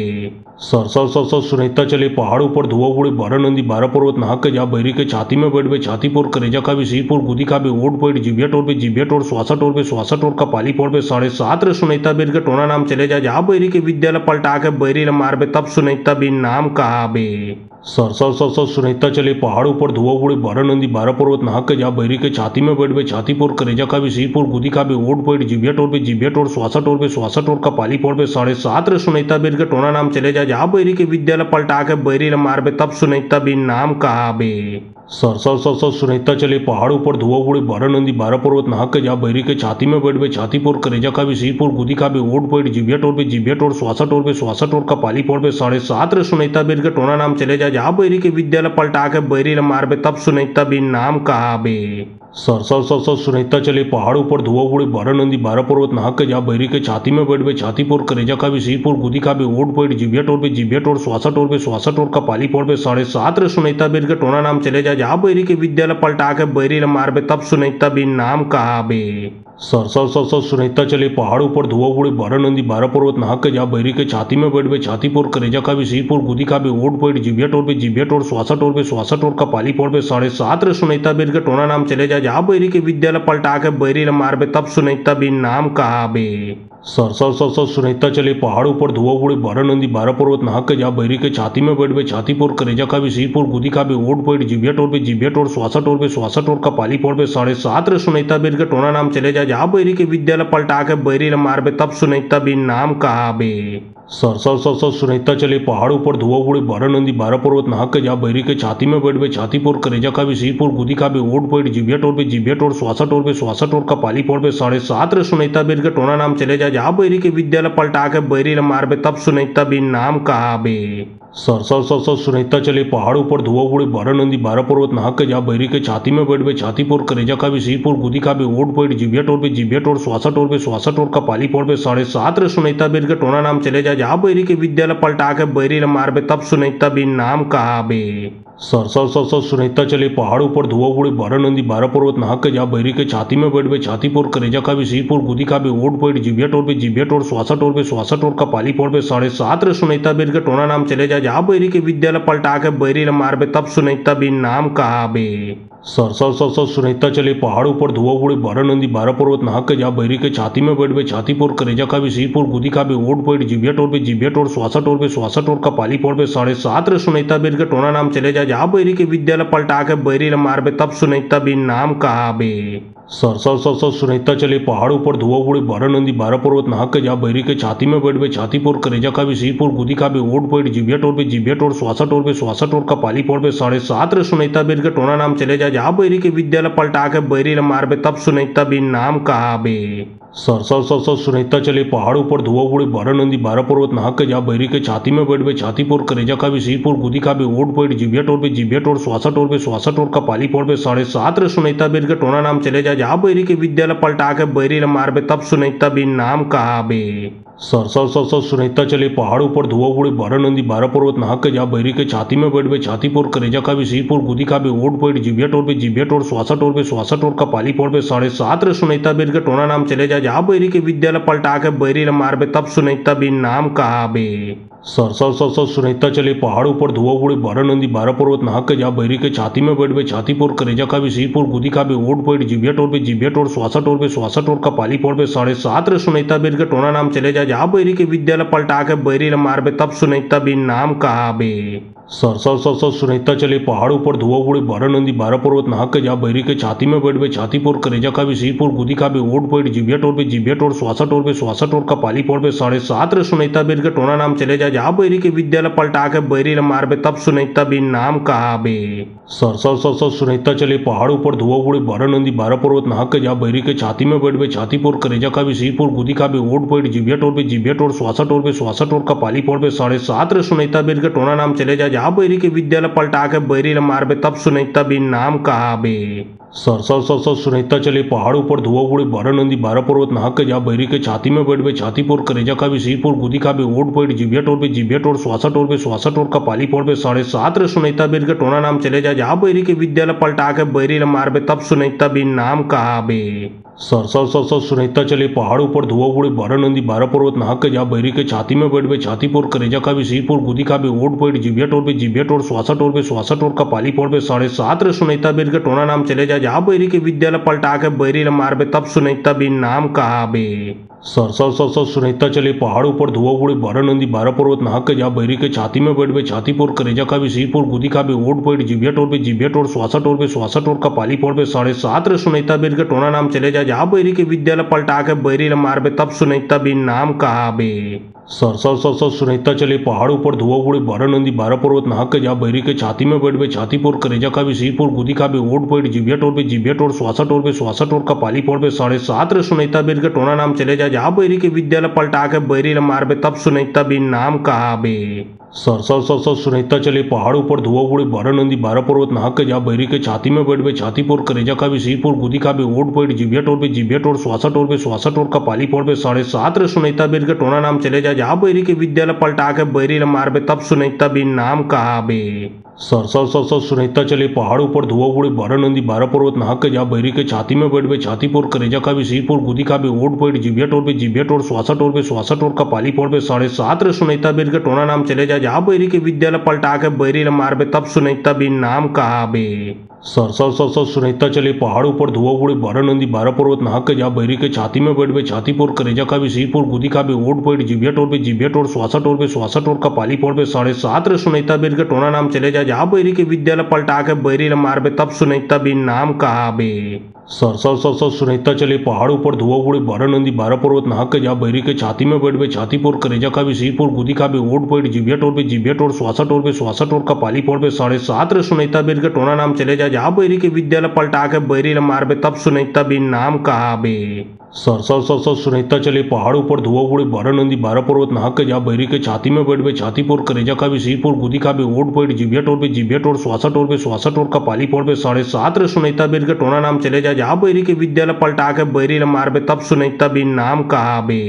सर सर सर सर सुनैता चले पहाड़ों पर धुआं उड़े 12 नंदी 12 पर्वत नाहक के जा बैरी के छाती में बैठ बे छाती पोर करेजा का भी सिर पोर गुदी का भी ओट पोइट जिबिया टोर श्वासा टोर का पाली पोर बे 7.5 रे सुनैता बेर के टोना नाम चले जा जा बैरी के विद्यालय पलटा के बैरी ल मार बे तब सुनैता बिन नाम कहा बे सर सर सर सर सुनैता चले पहाड़ों पर धुआं उड़े 12 नंदी 12 पर्वत नाहक के जा बैरी के छाती में बैठ बे छाती पोर करेजा का भी सिर पोर गुदी का भी ओट पोइट जिबिया टोर श्वासा टोर का पाली पोर बे 7.5 रे सुनैता बेर के टोना नाम चले जा जा बैरी के विद्यालय पलटा के बैरी ल मार बे तब सुनैता बिन नाम कहा बे सर सर सर सर सुनैता चले पहाड़ों पर धुआं उड़े 12 नंदी 12 पर्वत नाहक के जा बैरी के छाती में बैठ बे छाती पोर करेजा का भी सिर पोर गुदी का भी ओट पोइट जिबिया टोर श्वासा टोर का पाली पोर बे 7.5 रे सुनैता बेर के टोना नाम चले जा जा बैरी के विद्यालय पलटा के बैरी ल मार बे तब सुनैता बिन नाम कहा बे सर सर सर सर सुनैता चले पहाड़ों पर धुआं उड़े 12 नंदी 12 पर्वत नाहक के जा बैरी के छाती में बैठ बे छाती पोर करेजा का भी सिर पोर गुदी का भी ओट पोइट जिबिया टोर श्वासा टोर का पाली पोर बे 7.5 रे सुनैता बेर के टोना नाम चले जा जा बैरी के विद्यालय पलटा के बैरी ल मार बे तब सुनैता बिन नाम कहा बे सर सर सर सर सुनैता चले पहाड़ों पर धुआं उड़े 12 नंदी 12 पर्वत नाहक के जा बैरी के छाती में बैठ बे छाती पोर करेजा का भी सिर पोर गुदी का भी ओट पोइट जिबिया टोर श्वासा टोर का पाली पोर बे 7.5 रे सुनैता बेर के टोना नाम चले जा जा बैरी के विद्यालय पलटा के बैरी ल मार बे तब सुनैता बिन नाम कहा बे सर सर सर सर सुनैता चले पहाड़ों पर धुआं उड़े 12 नंदी 12 पर्वत नाहक के जा बैरी के छाती में बैठ बे छाती पोर करेजा का भी सिर पोर गुदी का भी ओट पोइट जिबिया टोर श्वासा टोर का पाली पोर बे 7.5 रे सुनैता बेर के टोना नाम चले जा जा बैरी के विद्यालय पलटा के बैरी ल मार बे तब सुनैता बिन नाम कहा बे सर सर सर सर सुनैता चले पहाड़ों पर धुआं उड़े 12 नंदी 12 पर्वत नाहक के जा बैरी के छाती में बैठ बे छाती पोर करेजा का भी सिर पोर गुदी का भी ओट पोइट जिबिया टोर श्वासा टोर का पाली पोर बे 7.5 रे सुनैता बेर के टोना नाम चले जा जा बैरी के विद्यालय पलटा के बैरी ल मार बे तब सुनैता बिन नाम कहा बे सर सर सर सर सुनैता चले पहाड़ों पर धुआं उड़े 12 नंदी 12 पर्वत नाहक के जा बैरी के छाती में बैठ बे छाती पोर करेजा का भी सिर पोर गुदी का भी ओट पोइट जिबिया टोर श्वासा टोर का पाली पोर बे 7.5 रे सुनैता बेर के टोना नाम चले जा जा बैरी के विद्यालय पलटा के बैरी ल मार बे तब सुनैता बिन नाम कहा बे सर सर सर सर सुनैता चले पहाड़ों पर धुआं उड़े 12 नंदी 12 पर्वत नाहक के जा बैरी के छाती में बैठ बे छाती पोर करेजा का भी सिर पोर गुदी का भी ओट पोइट जिबिया टोर श्वासा टोर का पाली पोर बे 7.5 रे सुनैता बेर के टोना नाम चले जा जा बैरी के विद्यालय पलटा के बैरी ल मार बे तब सुनैता बिन नाम कहा बे सर सर सर सर सुनैता चले पहाड़ ऊपर धुआं उड़े 12 नंदी 12 पर्वत नाहक के जा बैरी के छाती में बैठ बे छाती पोर करेजा खाबे सिर पोर गुदी खाबे ओट पैठ जिभिया टोर श्वासा टोर बे श्वासा टोर का पाली पोर बे 7.5 रे सुनैता बेर के टोना नाम चले जा बैरी के विद्यालय पलटा के बैरी ल मारबे तब सुनैता बिन नाम कहाबे। सर सर सर सर सुनैता चले पहाड़ ऊपर धुआं उड़े 12 नंदी 12 पर्वत नाहक के जा बैरी के छाती में बैठ बे छाती पोर करेजा खाबे सिर पोर गुदी खाबे ओट पैठ जिभिया टोर श्वासा टोर बे श्वासा टोर का पाली पोर बे 7.5 रे सुनैता बेर के टोना नाम चले जा बैरी के विद्यालय पलटा के बैरी ल मारबे तब सुनैता बिन नाम कहाबे। सर सर सर सर सुनैता चले पहाड़ ऊपर धुआं उड़े 12 नंदी 12 पर्वत नाहक के जा बैरी के छाती में बैठ बे छाती पोर करेजा खाबे सिर पोर गुदी खाबे ओट पैठ जिभिया टोर श्वासा टोर बे श्वासा टोर का पाली पोर बे 7.5 रे सुनैता बेर के टोना नाम चले जा बैरी के विद्यालय पलटा के बैरी ल मारबे तब सुनैता बिन नाम कहाबे। सर सर सर सर सुनैता चले पहाड़ ऊपर धुआं उड़े 12 नंदी 12 पर्वत नाहक के जा बैरी के छाती में बैठ बे छाती पोर करेजा खाबे सिर पोर गुदी खाबे ओट पैठ जिभिया टोर श्वासा टोर बे श्वासा टोर का पाली पोर बे 7.5 रे सुनैता बेर के टोना नाम चले जा बैरी के विद्यालय पलटा के बैरी ल मारबे तब सुनैता बिन नाम कहाबे। सर सर सर सर सुनैता चले पहाड़ ऊपर धुआं उड़े 12 नंदी 12 पर्वत नाहक के जा बैरी के छाती में बैठ बे छाती पोर करेजा खाबे सिर पोर गुदी खाबे ओट पैठ जिभिया टोर श्वासा टोर बे श्वासा टोर का पाली पोर बे 7.5 रे सुनैता बेर के टोना नाम चले जा बैरी के विद्यालय पलटा के बैरी ल मारबे तब सुनैता बिन नाम कहाबे। सर सर सर सर सुनैता चले पहाड़ ऊपर धुआं उड़े 12 नंदी 12 पर्वत नाहक के जा बैरी के छाती में बैठ बे छाती पोर करेजा खाबे सिर पोर गुदी खाबे ओट पैठ जिभिया टोर श्वासा टोर बे श्वासा टोर का पाली पोर बे 7.5 रे सुनैता बेर के टोना नाम चले जा बैरी के विद्यालय पलटा के बैरी ल मारबे तब सुनैता बिन नाम कहाबे। सर सर सर सर सुनैता चले पहाड़ ऊपर धुआं उड़े 12 नंदी 12 पर्वत नाहक के जा बैरी के छाती में बैठ बे छाती पोर करेजा खाबे सिर पोर गुदी खाबे ओट पैठ जिभिया टोर श्वासा टोर बे श्वासा टोर का पाली पोर बे 7.5 रे सुनैता बेर के टोना नाम चले जा बैरी के विद्यालय पलटा के बैरी ल मारबे तब सुनैता बिन नाम कहाबे। सर सर सर सर सुनैता चले पहाड़ ऊपर धुआं उड़े 12 नंदी 12 पर्वत नाहक के जा बैरी के छाती में बैठ बे छाती पोर करेजा खाबे सिर पोर गुदी खाबे ओट पैठ जिभिया टोर श्वासा टोर बे श्वासा टोर का पाली पोर बे 7.5 रे सुनैता बेर के टोना नाम चले जा बैरी के विद्यालय पलटा के बैरी ल मारबे तब सुनैता बिन नाम कहाबे। सर सर सर सर सुनैता चले पहाड़ ऊपर धुआं उड़े 12 नंदी 12 पर्वत नाहक के जा बैरी के छाती में बैठ बे छाती पोर करेजा खाबे सिर पोर गुदी खाबे ओट पैठ जिभिया टोर श्वासा टोर बे श्वासा टोर का पाली पोर बे 7.5 रे सुनैता बेर के टोना नाम चले जा बैरी के विद्यालय पलटा के बैरी ल मारबे तब सुनैता बिन नाम कहाबे। सर सर सर सर सुनैता चले पहाड़ ऊपर धुआं उड़े 12 नंदी 12 पर्वत नाहक के जा बैरी के छाती में बैठ बे छाती पोर करेजा खाबे सिर पोर गुदी खाबे ओट पैठ जिभिया टोर श्वासा टोर बे श्वासा टोर का पाली पोर बे 7.5 रे सुनैता बेर के टोना नाम चले जा बैरी के विद्यालय पलटा के बैरी ल मारबे तब सुनैता बिन नाम कहाबे। सर सर सर सर सुनैता चले पहाड़ ऊपर धुआं उड़े 12 नंदी 12 पर्वत नाहक के जा बैरी के छाती में बैठ बे छाती पोर करेजा खाबे सिर पोर गुदी खाबे ओट पैठ जिभिया टोर श्वासा टोर बे श्वासा टोर का पाली पोर बे 7.5 रे सुनैता बेर के टोना नाम चले जा बैरी के विद्यालय पलटा के बैरी ल मारबे तब सुनैता बिन नाम कहाबे। सर सर सर सर सुनैता चले पहाड़ ऊपर धुआं उड़े 12 नंदी 12 पर्वत नाहक के जा बैरी के छाती में बैठ बे छाती पोर करेजा खाबे सिर पोर गुदी खाबे ओट पैठ जिभिया टोर श्वासा टोर बे श्वासा टोर का पाली पोर बे 7.5 रे सुनैता बेर के टोना नाम चले जा बैरी के विद्यालय पलटा के बैरी ल मारबे तब सुनैता बिन नाम कहाबे। सर सर सर सर सुनैता चले पहाड़ ऊपर धुआं उड़े 12 नंदी 12 पर्वत नाहक के जा बैरी के छाती में बैठ बे छाती पोर करेजा खाबे सिर पोर गुदी खाबे ओट पैठ जिभिया टोर श्वासा टोर बे श्वासा टोर का पाली पोर बे 7.5 रे सुनैता बेर के टोना नाम चले जा बैरी के विद्यालय पलटा के बैरी ल मारबे तब सुनैता बिन नाम कहाबे। सर सर सर सर सुनैता चले पहाड़ ऊपर धुआं उड़े 12 नंदी 12 पर्वत नाहक के जा बैरी के छाती में बैठ बे छाती पोर करेजा खाबे सिर पोर गुदी खाबे ओट पैठ जिभिया टोर श्वासा टोर बे श्वासा टोर का पाली पोर बे 7.5 रे सुनैता बेर के टोना नाम चले जा बैरी के विद्यालय पलटा के बैरी ल मारबे तब सुनैता बिन नाम कहाबे। सर सर सर सर सुनैता चले पहाड़ ऊपर धुआं उड़े 12 नंदी 12 पर्वत नाहक के जा बैरी के छाती में बैठ बे छाती पोर करेजा खाबे सिर पोर गुदी खाबे ओट पैठ जिभिया टोर श्वासा टोर बे श्वासा टोर का पाली पोर बे 7.5 रे सुनैता बेर के टोना नाम चले जा बैरी के विद्यालय पलटा के बैरी ल मारबे तब सुनैता बिन नाम कहाबे। सर सर सर सर सुनैता चले पहाड़ ऊपर धुआं उड़े 12 नंदी 12 पर्वत नाहक के जा बैरी के छाती में बैठ बे छाती पोर करेजा खाबे सिर पोर गुदी खाबे ओट पैठ जिभिया टोर श्वासा टोर बे श्वासा टोर का पाली पोर बे 7.5 रे सुनैता बेर के टोना नाम चले जा बैरी के विद्यालय पलटा के बैरी ल मारबे तब सुनैता बिन नाम कहाबे।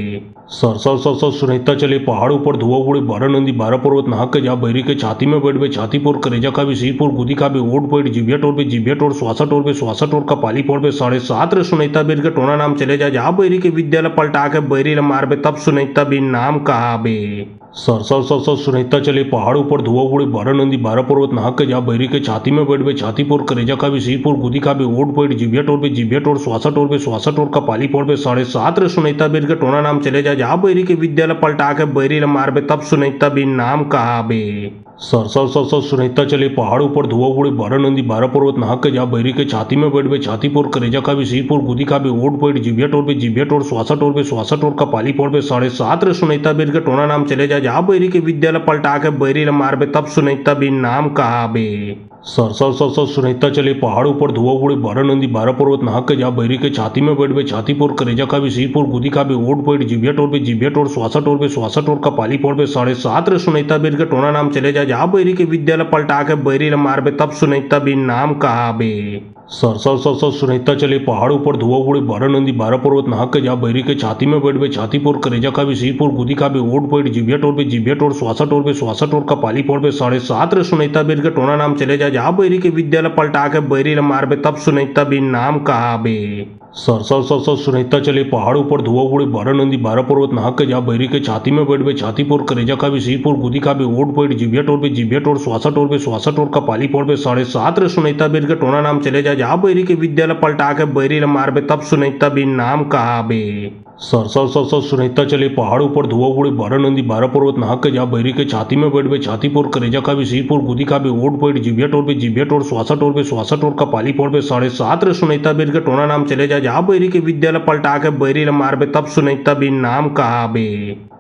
सर सर सर सर सुनैता चले पहाड़ ऊपर धुआं उड़े 12 नंदी 12 पर्वत नाहक के जा बैरी के छाती में बैठ बे छाती पोर करेजा खाबे सिर पोर गुदी खाबे ओट पैठ जिभिया टोर श्वासा टोर बे श्वासा टोर का पाली पोर बे 7.5 रे सुनैता बेर के टोना नाम चले जा बैरी के विद्यालय पलटा के बैरी ल मारबे तब सुनैता बिन नाम कहाबे। सर सर सर सर सुनैता चले पहाड़ ऊपर धुआं उड़े 12 नंदी 12 पर्वत नाहक के जा बैरी के छाती में बैठ बे छाती पोर करेजा का भी सीपुर गुदी का भी ओट बैठ जिबिया टोर श्वासा टोर का पाली पोर बे 7.5 रे सुनैता बीर के टोना नाम चले जा बैरी के विद्यालय पलटा के बैरी ल मार बे तब सुनैता बिन नाम कहा बे। सर सर सर सर सुनैता चले पहाड़ ऊपर धुआं उड़े 12 नंदी 12 पर्वत नाहक के जा बैरी के छाती में बैठ बे छाती पोर करेजा का भी सीपुर गुदी का भी ओट बैठ जिबिया टोर श्वासा टोर का पाली पोर बे 7.5 रे सुनैता बीर के टोना नाम चले जा बैरी के विद्यालय पलटा के बैरी ल मार बे तब सुनैता बिन नाम कहा बे। सर सर सर सर सुनैता चले पहाड़ ऊपर धुआं उड़े 12 नंदी 12 पर्वत नाहक के जा बैरी के छाती में बैठ बे छाती पोर करेजा का भी सीपुर गुदी का भी ओट बैठ जिबिया टोर श्वासा टोर का पाली पोर बे 7.5 रे सुनैता बीर के टोना नाम चले जा बैरी के विद्यालय पलटा के बैरी ल मार बे तब सुनैता बिन नाम कहा बे। सर सर सर सर सुनैता चले पहाड़ ऊपर धुआं उड़े 12 नंदी 12 पर्वत नाहक के जा बैरी के छाती में बैठ बे छाती पोर करेजा का भी सीपुर गुदी का भी ओट बैठ जिबिया टोर श्वासा टोर का पाली पोर बे 7.5 रे सुनैता बीर के टोना नाम चले जा बैरी के विद्यालय पलटा के बैरी ल मार बे तब सुनैता बिन नाम कहा बे। सर सर सर सर सुनैता चले पहाड़ ऊपर धुआं उड़े 12 नंदी 12 पर्वत नाहक के जा बैरी के छाती में बैठ बे छाती पोर करेजा का भी सीपुर गुदी का भी ओट बैठ जिबिया टोर श्वासा टोर का पाली पोर बे 7.5 रे सुनैता बीर के टोना नाम चले जा बैरी के विद्यालय पलटा के बैरी ल मार बे तब सुनैता बिन नाम कहा बे। सर सर सर सर सुनैता चले पहाड़ ऊपर धुआं उड़े 12 नंदी 12 पर्वत नाहक के जा बैरी के छाती में बैठ बे छाती पोर करेजा का भी सीपुर गुदी का भी ओट बैठ जिबिया टोर श्वासा टोर का पाली पोर बे 7.5 रे सुनैता बीर के टोना नाम चले जा बैरी के विद्यालय पलटा के बैरी ल मार बे तब सुनैता बिन नाम कहा बे।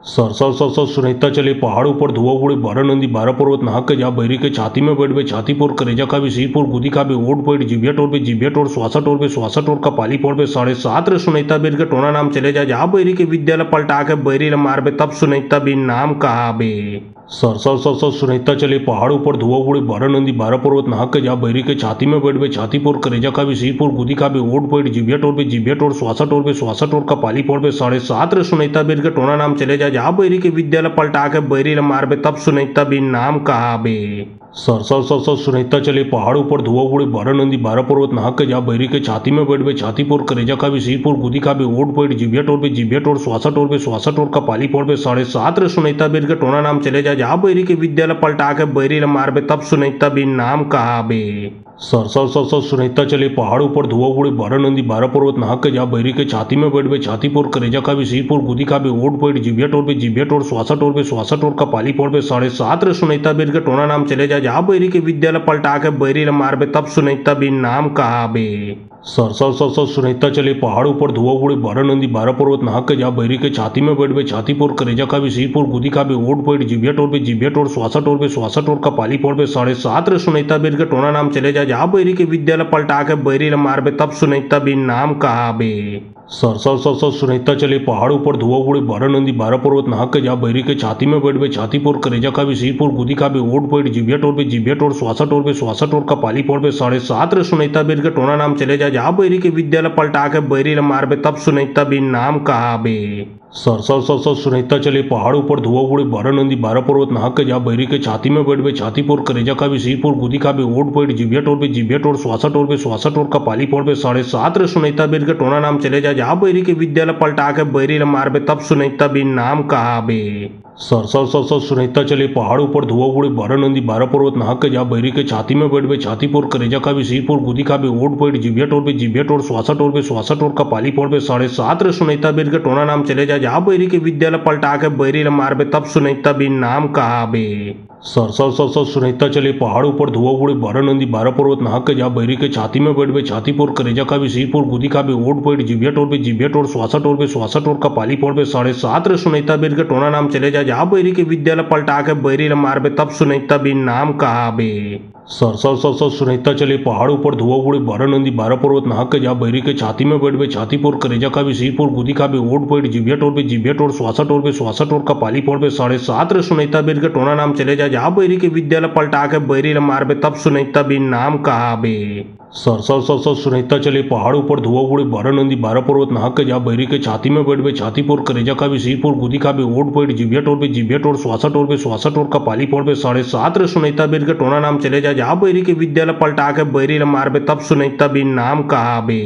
सर सर सर सर सुनैता चले पहाड़ ऊपर धुआं उड़े 12 नंदी 12 पर्वत नाहक के जा बैरी के छाती में बैठ बे छाती पोर करेजा का भी सीपुर गुदी का भी ओट बैठ जिबिया टोर श्वासा टोर का पाली पोर बे 7.5 रे सुनैता बीर के टोना नाम चले जा बैरी के विद्यालय पलटा के बैरी ल मार बे तब सुनैता बिन नाम कहा बे। सर सर सर सर सुनैता चले पहाड़ ऊपर धुआं उड़े 12 नंदी 12 पर्वत नाहक के जा बैरी के छाती में बैठ बे छाती पोर करेजा का भी सीपुर गुदी का भी ओट बैठ जिबिया टोर श्वासा टोर का पाली पोर बे 7.5 रे सुनैता बीर के टोना नाम चले जा बैरी के विद्यालय पलटा के बैरी ल मार बे तब सुनैता बिन नाम कहा बे। सर सर सर सर सुनैता चले पहाड़ ऊपर धुआं उड़े 12 नंदी 12 पर्वत नाहक के जा बैरी के छाती में बैठ बे छाती पोर करेजा का भी सीपुर गुदी का भी ओट बैठ जिबिया टोर श्वासा टोर का पाली पोर बे 7.5 रे सुनैता बीर के टोना नाम चले जा बैरी के विद्यालय पलटा के बैरी ल मार बे तब सुनैता बिन नाम कहा बे। सर सर सर सर सुनैता चले पहाड़ ऊपर धुआं उड़े 12 नंदी 12 पर्वत नाहक के जा बैरी के छाती में बैठ बे छाती पोर करेजा का भी सीपुर गुदी का भी ओट बैठ जिबिया टोर श्वासा टोर का पाली पोर बे 7.5 रे सुनैता बीर के टोना नाम चले जा बैरी के विद्यालय पलटा के बैरी ल मार बे तब सुनैता बिन नाम कहा बे। सर सर सर सर सुनैता चले पहाड़ ऊपर धुआं उड़े 12 नंदी 12 पर्वत नाहक के जा बैरी के छाती में बैठ बे छाती पोर करेजा का भी सीपुर गुदी का भी ओट बैठ जिबिया टोर श्वासा टोर का पाली पोर बे 7.5 रे सुनैता बीर के टोना नाम चले जा बैरी के विद्यालय पलटा के बैरी ल मार बे तब सुनैता बिन नाम कहा बे। सर सर सर सर सुनैता चले पहाड़ ऊपर धुआं उड़े 12 नंदी 12 पर्वत नाहक के जा बैरी के छाती में बैठ बे छाती पोर करेजा का भी सीपुर गुदी का भी ओट बैठ जिबिया टोर श्वासा टोर का पाली पोर बे 7.5 रे सुनैता बीर के टोना नाम चले जा बैरी के विद्यालय पलटा के बैरी ल मार बे तब सुनैता बिन नाम कहा बे। सर सर सर सर सुनैता चले पहाड़ ऊपर धुआं उड़े 12 नंदी 12 पर्वत नाहक के जा बैरी के छाती में बैठ बे छाती पोर करेजा का भी सीपुर गुदी का भी ओट बैठ जिबिया टोर श्वासा टोर का पाली पोर बे 7.5 रे सुनैता बीर के टोना नाम चले जा बैरी के विद्यालय पलटा के बैरी ल मार बे तब सुनैता बिन नाम कहा बे। सर सर सर सर सुनैता चले पहाड़ ऊपर धुआं उड़े 12 नंदी 12 पर्वत नाहक के जा बैरी के छाती में बैठ बे छाती पोर करेजा का भी सीपुर गुदी का भी ओट बैठ जिबिया टोर श्वासा टोर का पाली पोर बे 7.5 रे सुनैता बीर के टोना नाम चले जा बैरी के विद्यालय पलटा के बैरी ल मार बे तब सुनैता बिन नाम कहा बे। सर सर सर सर सुनैता चले पहाड़ ऊपर धुआं उड़े 12 नंदी 12 पर्वत नाहक के जा बैरी के छाती में बैठ बे छाती पोर करेजा का भी सीपुर गुदी का भी ओट बैठ जिबिया टोर श्वासा टोर का पाली पोर बे 7.5 रे सुनैता बीर के टोना नाम चले जा बैरी के विद्यालय पलटा के बैरी ल मार बे तब सुनैता बिन नाम कहा बे। सर सर सर सर सुनैता चले पहाड़ ऊपर धुआं उड़े 12 नंदी 12 पर्वत नाहक के जा बैरी के छाती में बैठ बे छाती पोर करेजा का भी सीपुर गुदी का भी ओट बैठ जिबिया टोर श्वासा टोर का पाली पोर बे 7.5 रे सुनैता बीर के टोना नाम चले जा बैरी के विद्यालय पलटा के बैरी ल मार बे तब सुनैता बिन नाम कहा बे। सर सर सर सर सुनैता चले पहाड़ ऊपर धुआं उड़े 12 नंदी 12 पर्वत नाहक के जा बैरी के छाती में बैठ बे छाती पोर करेजा का भी सी पोर गुदी का भी ओट बैठ जिबिया टोर श्वासा टोर का पाली पोर बे 7.5 रे सुनैता बीर के टोना नाम चले जा बैरी के विद्यालय पलटा के बैरी ल मार बे तब सुनैता बीर नाम कहा बे।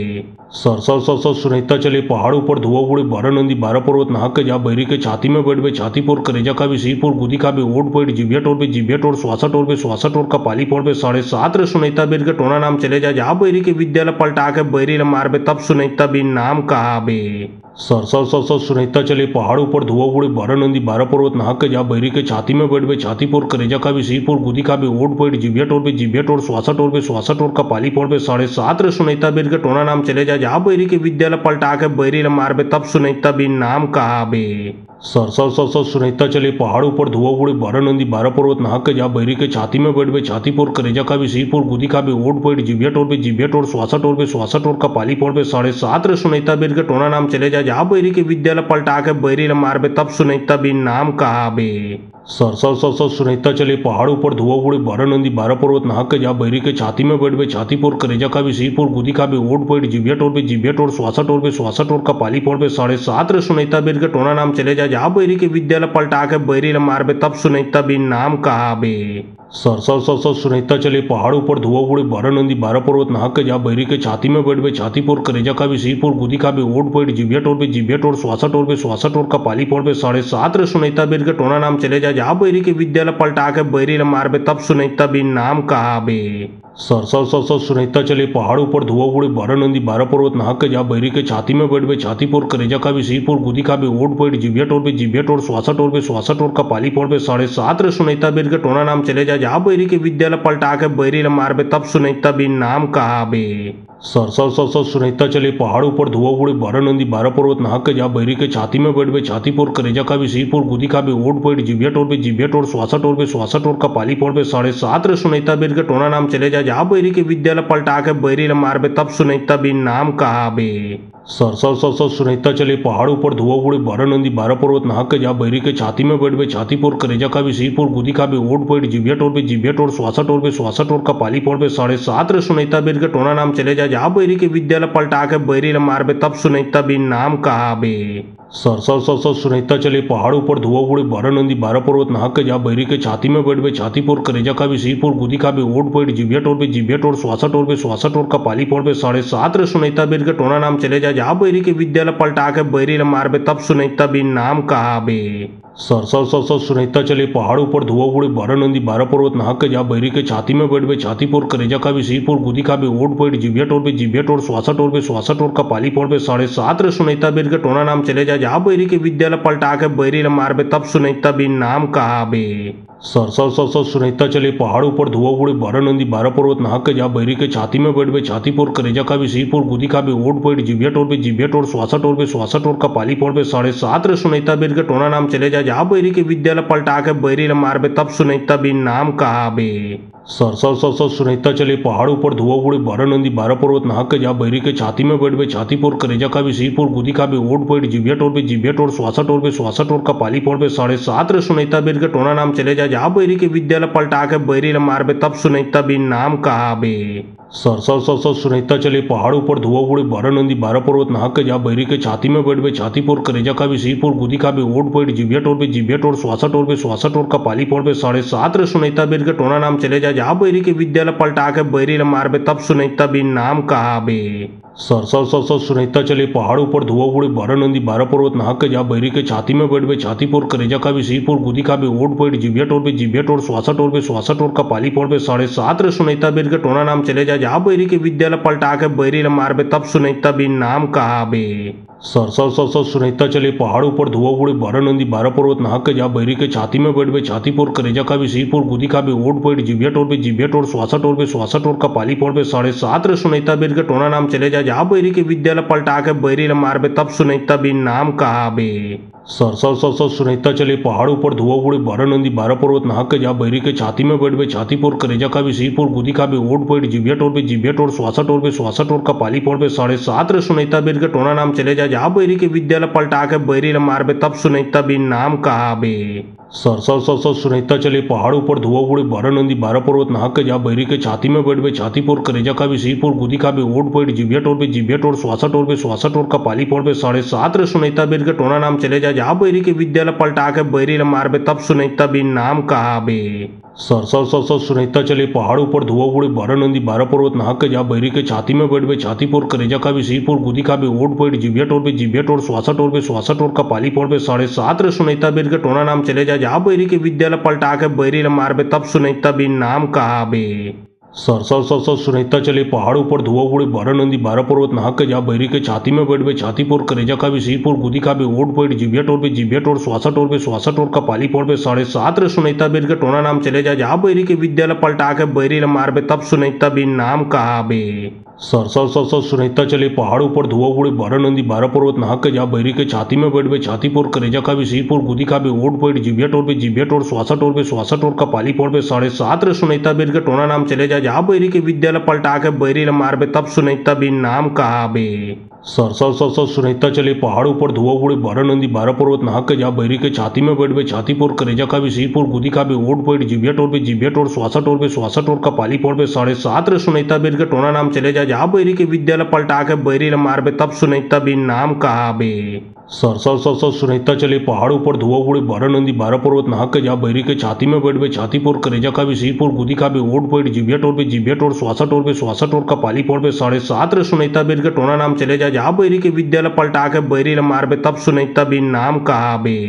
सर सर सर सर सुनैता चले पहाड़ ऊपर धुआं उड़े 12 नंदी 12 पर्वत नाहक के जा बैरी के छाती में बैठ बे छाती पोर करेजा का भी सी पोर गुदी का भी ओट बैठ जिबिया टोर श्वासा टोर का पाली पोर बे 7.5 रे सुनैता बीर के टोना नाम चले जा बैरी के विद्यालय पलटा के बैरी ल मार बे तब सुनैता बीर नाम कहा बे। सर सर सर सर सुनैता चले पहाड़ ऊपर धुआं उड़े 12 नंदी 12 पर्वत नाहक के जा बैरी के छाती में बैठ बे छाती पोर करेजा का भी सी पोर गुदी का भी ओट बैठ जिबिया टोर श्वासा टोर का पाली पोर बे 7.5 रे सुनैता बीर के टोना नाम चले जा बैरी के विद्यालय पलटा के बैरी ल मार बे तब सुनैता बीर नाम कहा बे। सर सर सर सर सुनैता चले पहाड़ ऊपर धुआं उड़े 12 नंदी 12 पर्वत नाहक के जा बैरी के छाती में बैठ बे छाती पोर करेजा का भी सी पोर गुदी का भी ओट बैठ जिबिया टोर श्वासा टोर का पाली पोर बे 7.5 रे सुनैता बीर के टोना नाम चले जा बैरी के विद्यालय पलटा के बैरी ल मार बे तब सुनैता बीर नाम कहा बे। सर सर सर सर सुनैता चले पहाड़ ऊपर धुआं उड़े 12 नंदी 12 पर्वत नाहक के जा बैरी के छाती में बैठ बे छाती पोर करेजा का भी सी पोर गुदी का भी ओट बैठ जिबिया टोर श्वासा टोर का पाली पोर बे 7.5 रे सुनैता बीर के टोना नाम चले जा बैरी के विद्यालय पलटा के बैरी ल मार बे तब सुनैता बीर नाम कहा बे। सर सर सर सर सुनैता चले पहाड़ ऊपर धुआं उड़े 12 नंदी 12 पर्वत नाहक के जा बैरी के छाती में बैठ बे छाती पोर करेजा का भी सी पोर गुदी का भी ओट बैठ जिबिया टोर श्वासा टोर का पाली पोर बे 7.5 रे सुनैता बीर के टोना नाम चले जा बैरी के विद्यालय पलटा के बैरी ल मार बे तब सुनैता बीर नाम कहा बे। सर सर सर सर सुनैता चले पहाड़ ऊपर धुआं उड़े 12 नंदी 12 पर्वत नाहक के जा बैरी के छाती में बैठ बे छाती पोर करेजा का भी सी पोर गुदी का भी ओट बैठ जिबिया टोर श्वासा टोर का पाली पोर बे 7.5 रे सुनैता बीर के टोना नाम चले जा बैरी के विद्यालय पलटा के बैरी ल मार बे तब सुनैता बीर नाम कहा बे। सर सर सर सर सुनैता चले पहाड़ ऊपर धुआं उड़े 12 नंदी 12 पर्वत नाहक के जा बैरी के छाती में बैठ बे छाती पोर करेजा का भी सी पोर गुदी का भी ओट बैठ जिबिया टोर श्वासा टोर का पाली पोर बे 7.5 रे सुनैता बीर के टोना नाम चले जा बैरी के विद्यालय पलटा के बैरी ल मार बे तब सुनैता बीर नाम कहा बे। सर सर सर सर सुनैता चले पहाड़ ऊपर धुआं उड़े 12 नंदी 12 पर्वत नाहक के जा बैरी के छाती में बैठ बे छाती पोर करेजा का भी सी पोर गुदी का भी ओट बैठ जिबिया टोर श्वासा टोर का पाली पोर बे 7.5 रे सुनैता बीर के टोना नाम चले जा बैरी के विद्यालय पलटा के बैरी ल मार बे तब सुनैता बीर नाम कहा बे। सर सर सर सर सुनैता चले पहाड़ ऊपर धुआं उड़े 12 नंदी 12 पर्वत नाहक के जा बैरी के छाती में बैठ बे छाती पोर करेजा का भी सी पोर गुदी का भी ओट बैठ जिबिया टोर श्वासा टोर का पाली पोर बे 7.5 रे सुनैता बीर के टोना नाम चले जा बैरी के विद्यालय पलटा के बैरी ल मार बे तब सुनैता बीर नाम कहा बे। सर सर सर सर सुनैता चले पहाड़ ऊपर धुआं उड़े 12 नंदी 12 पर्वत नाहक के जा बैरी के छाती में बैठ बे छाती पोर करेजा का भी सी पोर गुदी का भी ओट बैठ जिबिया टोर श्वासा टोर का पाली पोर बे 7.5 रे सुनैता बीर के टोना नाम चले जा बैरी के विद्यालय पलटा के बैरी ल मार बे तब सुनैता बीर नाम कहा बे। सर सर सर सर सुनैता चले पहाड़ ऊपर धुआं उड़े 12 नंदी 12 पर्वत नाहक के जा बैरी के छाती में बैठ बे छाती पोर करेजा का भी सी पोर गुदी का भी ओट बैठ जिबिया टोर श्वासा टोर का पाली पोर बे 7.5 रे सुनैता बीर के टोना नाम चले जा बैरी के विद्यालय पलटा के बैरी ल मार बे तब सुनैता बीर नाम कहा बे। सर सर सर सर सुनैता चले पहाड़ ऊपर धुआं उड़े 12 नंदी 12 पर्वत नाहक के जा बैरी के छाती में बैठ बे छाती पोर करेजा का भी सी पोर गुदी का भी ओट बैठ जिबिया टोर श्वासा टोर का पाली पोर बे 7.5 रे सुनैता बीर के टोना नाम चले जा बैरी के विद्यालय पलटा के बैरी ल मार बे तब सुनैता बीर नाम कहा बे। सर सर सर सर सुनैता चले पहाड़ ऊपर धुआं उड़े 12 नंदी 12 पर्वत नाहक के जा बैरी के छाती में बैठ बे छाती पोर करेजा का भी सी पोर गुदी का भी ओट बैठ जिबिया टोर श्वासा टोर का पाली पोर बे 7.5 रे सुनैता बीर के टोना नाम चले जा बैरी के विद्यालय पलटा के बैरी ल मार बे तब सुनैता बीर नाम कहा बे। सर सर सर सर सुनैता चले पहाड़ ऊपर धुआं उड़े 12 नंदी 12 पर्वत नाहक के जा बैरी के छाती में बैठ बे छाती पोर करेजा का भी सी पोर गुदी का भी ओट बैठ जिबिया टोर श्वासा टोर का पाली पोर बे 7.5 रे सुनैता बीर के टोना नाम चले जा बैरी के विद्यालय पलटा के बैरी ल मार बे तब सुनैता बीर नाम कहा बे। सर सर सर सर सुनैता चले पहाड़ ऊपर धुआं उड़े 12 नंदी 12 पर्वत नाहक के जा बैरी के छाती में बैठ बे छाती पोर करेजा का भी सी पोर गुदी का भी ओट बैठ जिबिया टोर श्वासा टोर का पाली पोर बे 7.5 रे सुनैता बीर के टोना नाम चले जा बैरी के विद्यालय पलटा के बैरी ल मार बे तब सुनैता बीर नाम कहा बे। सर सर सर सर सुनैता चले पहाड़ ऊपर धुआं उड़े 12 नंदी 12 पर्वत नाहक के जा बैरी के छाती में बैठ बे छाती पोर करेजा का भी सी पोर गुदी का भी ओट बैठ जिबिया टोर श्वासा टोर का पाली पोर बे 7.5 रे सुनैता बीर के टोना नाम चले जा जा बैरी के विद्या ल पलटा के बैरी ल मारबे तब सुनैता बिन नाम कहाबे। सर सर सर सर सुनैता चले पहाड़ ऊपर धुआं उड़े 12 नंदी 12 पर्वत नहा के जा बैरी के छाती में बैठ बे छाती पोर करेजा खाबे सिर गुदी खाबे ओट बैठ जिभिया टोर श्वासा टोर का पाली फोड़ बे 7.5 रे सुनैता बीर के टोना नाम चले जा बैरी के विद्या ल पलटा के बैरी ल मारबे तब सुनैता बिन नाम कहाबे। सर सर सर सर सुनैता चले पहाड़ ऊपर धुआं उड़े 12 नंदी 12 पर्वत नहा के जा बैरी के छाती में बैठ बे छाती पोर करेजा खाबे सिर गुदी खाबे ओट बैठ जिभिया टोर श्वासा टोर का पाली फोड़ बे 7.5 रे सुनैता बीर के टोना नाम चले जा बैरी के विद्या ल पलटा के बैरी ल मारबे तब सुनैता बिन नाम कहाबे। सर सर सर सर सुनैता चले पहाड़ ऊपर धुआं उड़े 12 नंदी 12 पर्वत नहा के जा बैरी के छाती में बैठ बे छाती पोर करेजा खाबे सिर गुदी खाबे ओट बैठ जिभिया टोर श्वासा टोर का पाली फोड़ बे 7.5 रे सुनैता बीर के टोना नाम चले जा बैरी के विद्या ल पलटा के बैरी ल मारबे तब सुनैता बिन नाम कहाबे। सर सर सर सर सुनैता चले पहाड़ ऊपर धुआं उड़े 12 नंदी 12 पर्वत नहा के जा बैरी के छाती में बैठ बे छाती पोर करेजा खाबे सिर गुदी खाबे ओट बैठ जिभिया टोर श्वासा टोर का पाली फोड़ बे 7.5 रे सुनैता बीर के टोना नाम चले जा बैरी के विद्या ल पलटा के बैरी ल मारबे तब सुनैता बिन नाम कहाबे। सर सर सर सर सुनैता चले पहाड़ ऊपर धुआं उड़े 12 नंदी 12 पर्वत नहा के जा बैरी के छाती में बैठ बे छाती पोर करेजा खाबे सिर गुदी खाबे ओट बैठ जिभिया टोर श्वासा टोर का पाली फोड़ बे 7.5 रे सुनैता बीर के टोना नाम चले जा बैरी के विद्या ल पलटा के बैरी ल मारबे तब सुनैता बिन नाम कहाबे। सर सर सर सर सुनैता चले पहाड़ ऊपर धुआं उड़े 12 नंदी 12 पर्वत नहा के जा बैरी के छाती में बैठ बे छाती पोर करेजा खाबे सिर गुदी खाबे ओट बैठ जिभिया टोर श्वासा टोर का पाली फोड़ बे 7.5 रे सुनैता बीर के टोना नाम चले जा बैरी के विद्या ल पलटा के बैरी ल मारबे तब सुनैता बिन नाम कहाबे।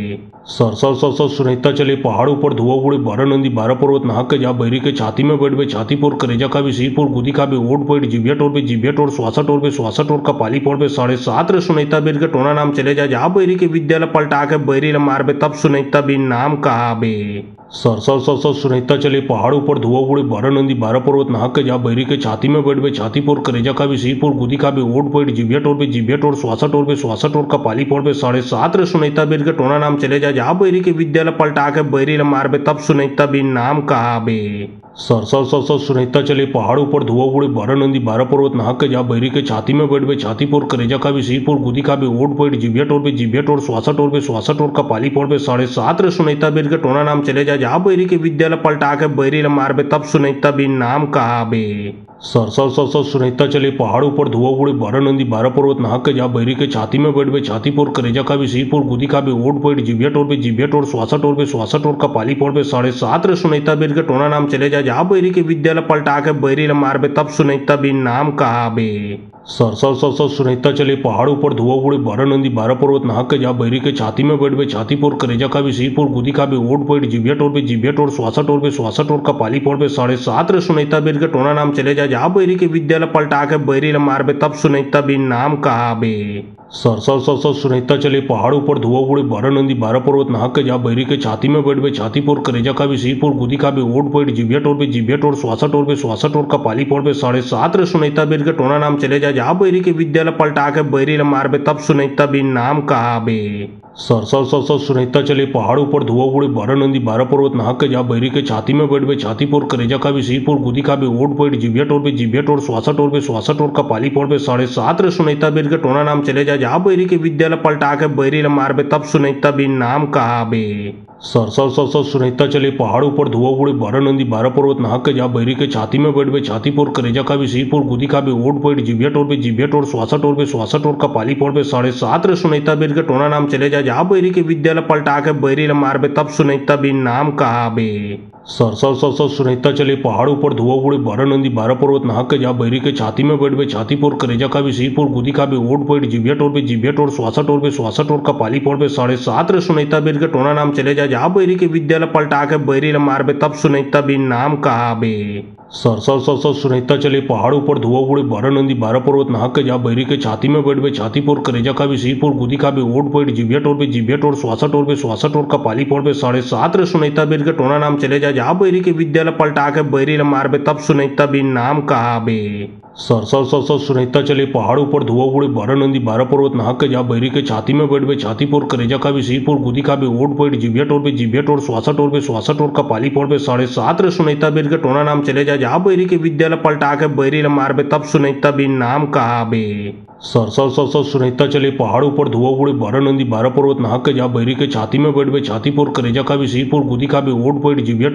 सर सर सर सर सुनैता चले पहाड़ ऊपर धुआं उड़े 12 नंदी 12 पर्वत नहा के जा बैरी के छाती में बैठ बे छाती पोर करेजा खाबे सिर गुदी खाबे ओट बैठ जिभिया टोर श्वासा टोर का पाली फोड़ बे 7.5 रे सुनैता बीर के टोना नाम चले जा बैरी के विद्या ल पलटा के बैरी ल मारबे तब सुनैता बिन नाम कहाबे। सर सर सर सर सुनैता चले पहाड़ ऊपर धुआं उड़े 12 नंदी 12 पर्वत नहा के जा बैरी के छाती में बैठ बे छाती पोर करेजा खाबे सिर गुदी खाबे ओट बैठ जिभिया टोर श्वासा टोर का पाली फोड़ बे 7.5 रे सुनैता बीर के टोना नाम चले जा बैरी के विद्या ल पलटा के बैरी ल मारबे तब सुनैता बिन नाम कहाबे। सर सर सर सर सुनैता चले पहाड़ ऊपर धुआं उड़े 12 नंदी 12 पर्वत नहा के जा बैरी के छाती में बैठ बे छाती पोर करेजा खाबे सिर गुदी खाबे ओट बैठ जिभिया टोर श्वासा टोर का पाली फोड़ बे 7.5 रे सुनैता बीर के टोना नाम चले जा बैरी के विद्या ल पलटा के बैरी ल मारबे तब सुनैता बिन नाम कहाबे। सर सर सर सर सुनैता चले पहाड़ ऊपर धुआं उड़े 12 नंदी 12 पर्वत नहा के जा बैरी के छाती में बैठ बे छाती पोर करेजा खाबे सिर गुदी खाबे ओट बैठ जिभिया टोर श्वासा टोर का पाली फोड़ बे 7.5 रे सुनैता बीर के टोना नाम चले जा बैरी के विद्या ल पलटा के बैरी ल मारबे तब सुनैता बिन नाम कहाबे। सर सर सर सर सुनैता चले पहाड़ ऊपर धुआं उड़े 12 नंदी 12 पर्वत नहा के जा बैरी के छाती में बैठ बे छाती पोर करेजा खाबे सिर गुदी खाबे ओट बैठ जिभिया टोर श्वासा टोर का पाली फोड़ बे 7.5 रे सुनैता बीर के टोना नाम चले जा बैरी के विद्या ल पलटा के बैरी ल मारबे तब सुनैता बिन नाम कहाबे। सर सर सर सर सुनैता चले पहाड़ ऊपर धुआं उड़े 12 नंदी 12 पर्वत नहा के जा बैरी के छाती में बैठ बे छाती पोर करेजा खाबे सिर गुदी खाबे ओट बैठ जिभिया टोर श्वासा टोर का पाली फोड़ बे 7.5 रे सुनैता बीर के टोना नाम चले जा बैरी के विद्या ल पलटा के बैरी ल मारबे तब सुनैता बिन नाम कहाबे। सर सर सर सर सुनैता चले पहाड़ ऊपर धुआं उड़े 12 नंदी 12 पर्वत नहा के जा बैरी के छाती में बैठ बे छाती पोर करेजा खाबे सिर गुदी खाबे ओट बैठ जिभिया टोर श्वासा टोर का पाली फोड़ बे 7.5 रे सुनैता बीर के टोना नाम चले जा बैरी के विद्या ल पलटा के बैरी ल मारबे तब सुनैता बिन नाम कहाबे। सर सर सर सर सुनैता चले पहाड़ ऊपर धुआं उड़े 12 नंदी 12 पर्वत नहा के जा बैरी के छाती में बैठ बे छाती पोर करेजा खाबे सिर गुदी खाबे ओट बैठ जिभिया टोर श्वासा टोर का पाली फोड़ बे 7.5 रे सुनैता बीर के टोना नाम चले जा बैरी के विद्या ल पलटा के बैरी ल मारबे तब सुनैता बिन नाम कहाबे। सर सर सर सर सुनैता चले पहाड़ ऊपर धुआं उड़े 12 नंदी 12 पर्वत नहा के जा बैरी के छाती में बैठ बे छाती पोर करेजा खाबे सिर गुदी खाबे ओट बैठ जिभिया टोर श्वासा टोर का पाली फोड़ बे 7.5 रे सुनैता बीर के टोना नाम चले जा बैरी के विद्या ल पलटा के बैरी ल मारबे तब सुनैता बिन नाम कहाबे। सर सर सर सर सुनैता चले पहाड़ ऊपर धुआं उड़े 12 नंदी 12 पर्वत नहा के जा बैरी के छाती में बैठ बे छाती पोर करेजा खाबे सिर गुदी खाबे ओट बैठ जिभिया टोर श्वासा टोर का पाली फोड़ बे 7.5 रे सुनैता बीर के टोना नाम चले जा बैरी के विद्या ल पलटा के बैरी ल मारबे तब सुनैता बिन नाम कहाबे। सर सर सर सर सुनैता चले पहाड़ ऊपर धुआं उड़े 12 नंदी 12 पर्वत नहा के जा बैरी के छाती में बैठ बे छाती पोर करेजा खाबे सिर गुदी खाबे ओट बैठ जिभिया टोर श्वासा टोर का पाली फोड़ बे 7.5 रे सुनैता बीर के टोना नाम चले जा बैरी के विद्या ल पलटा के बैरी ल मारबे तब सुनैता बिन नाम कहाबे। सर सर सर सर सुनहता चले पहाड़ ऊपर धुआं उड़े 12 नंदी 12 पर्वत नाहक के जा बैरी के छाती में बैठ बे छाती पोर करेजा खाबे सिर पोर गुदी खाबे ओट पैठ जिभिया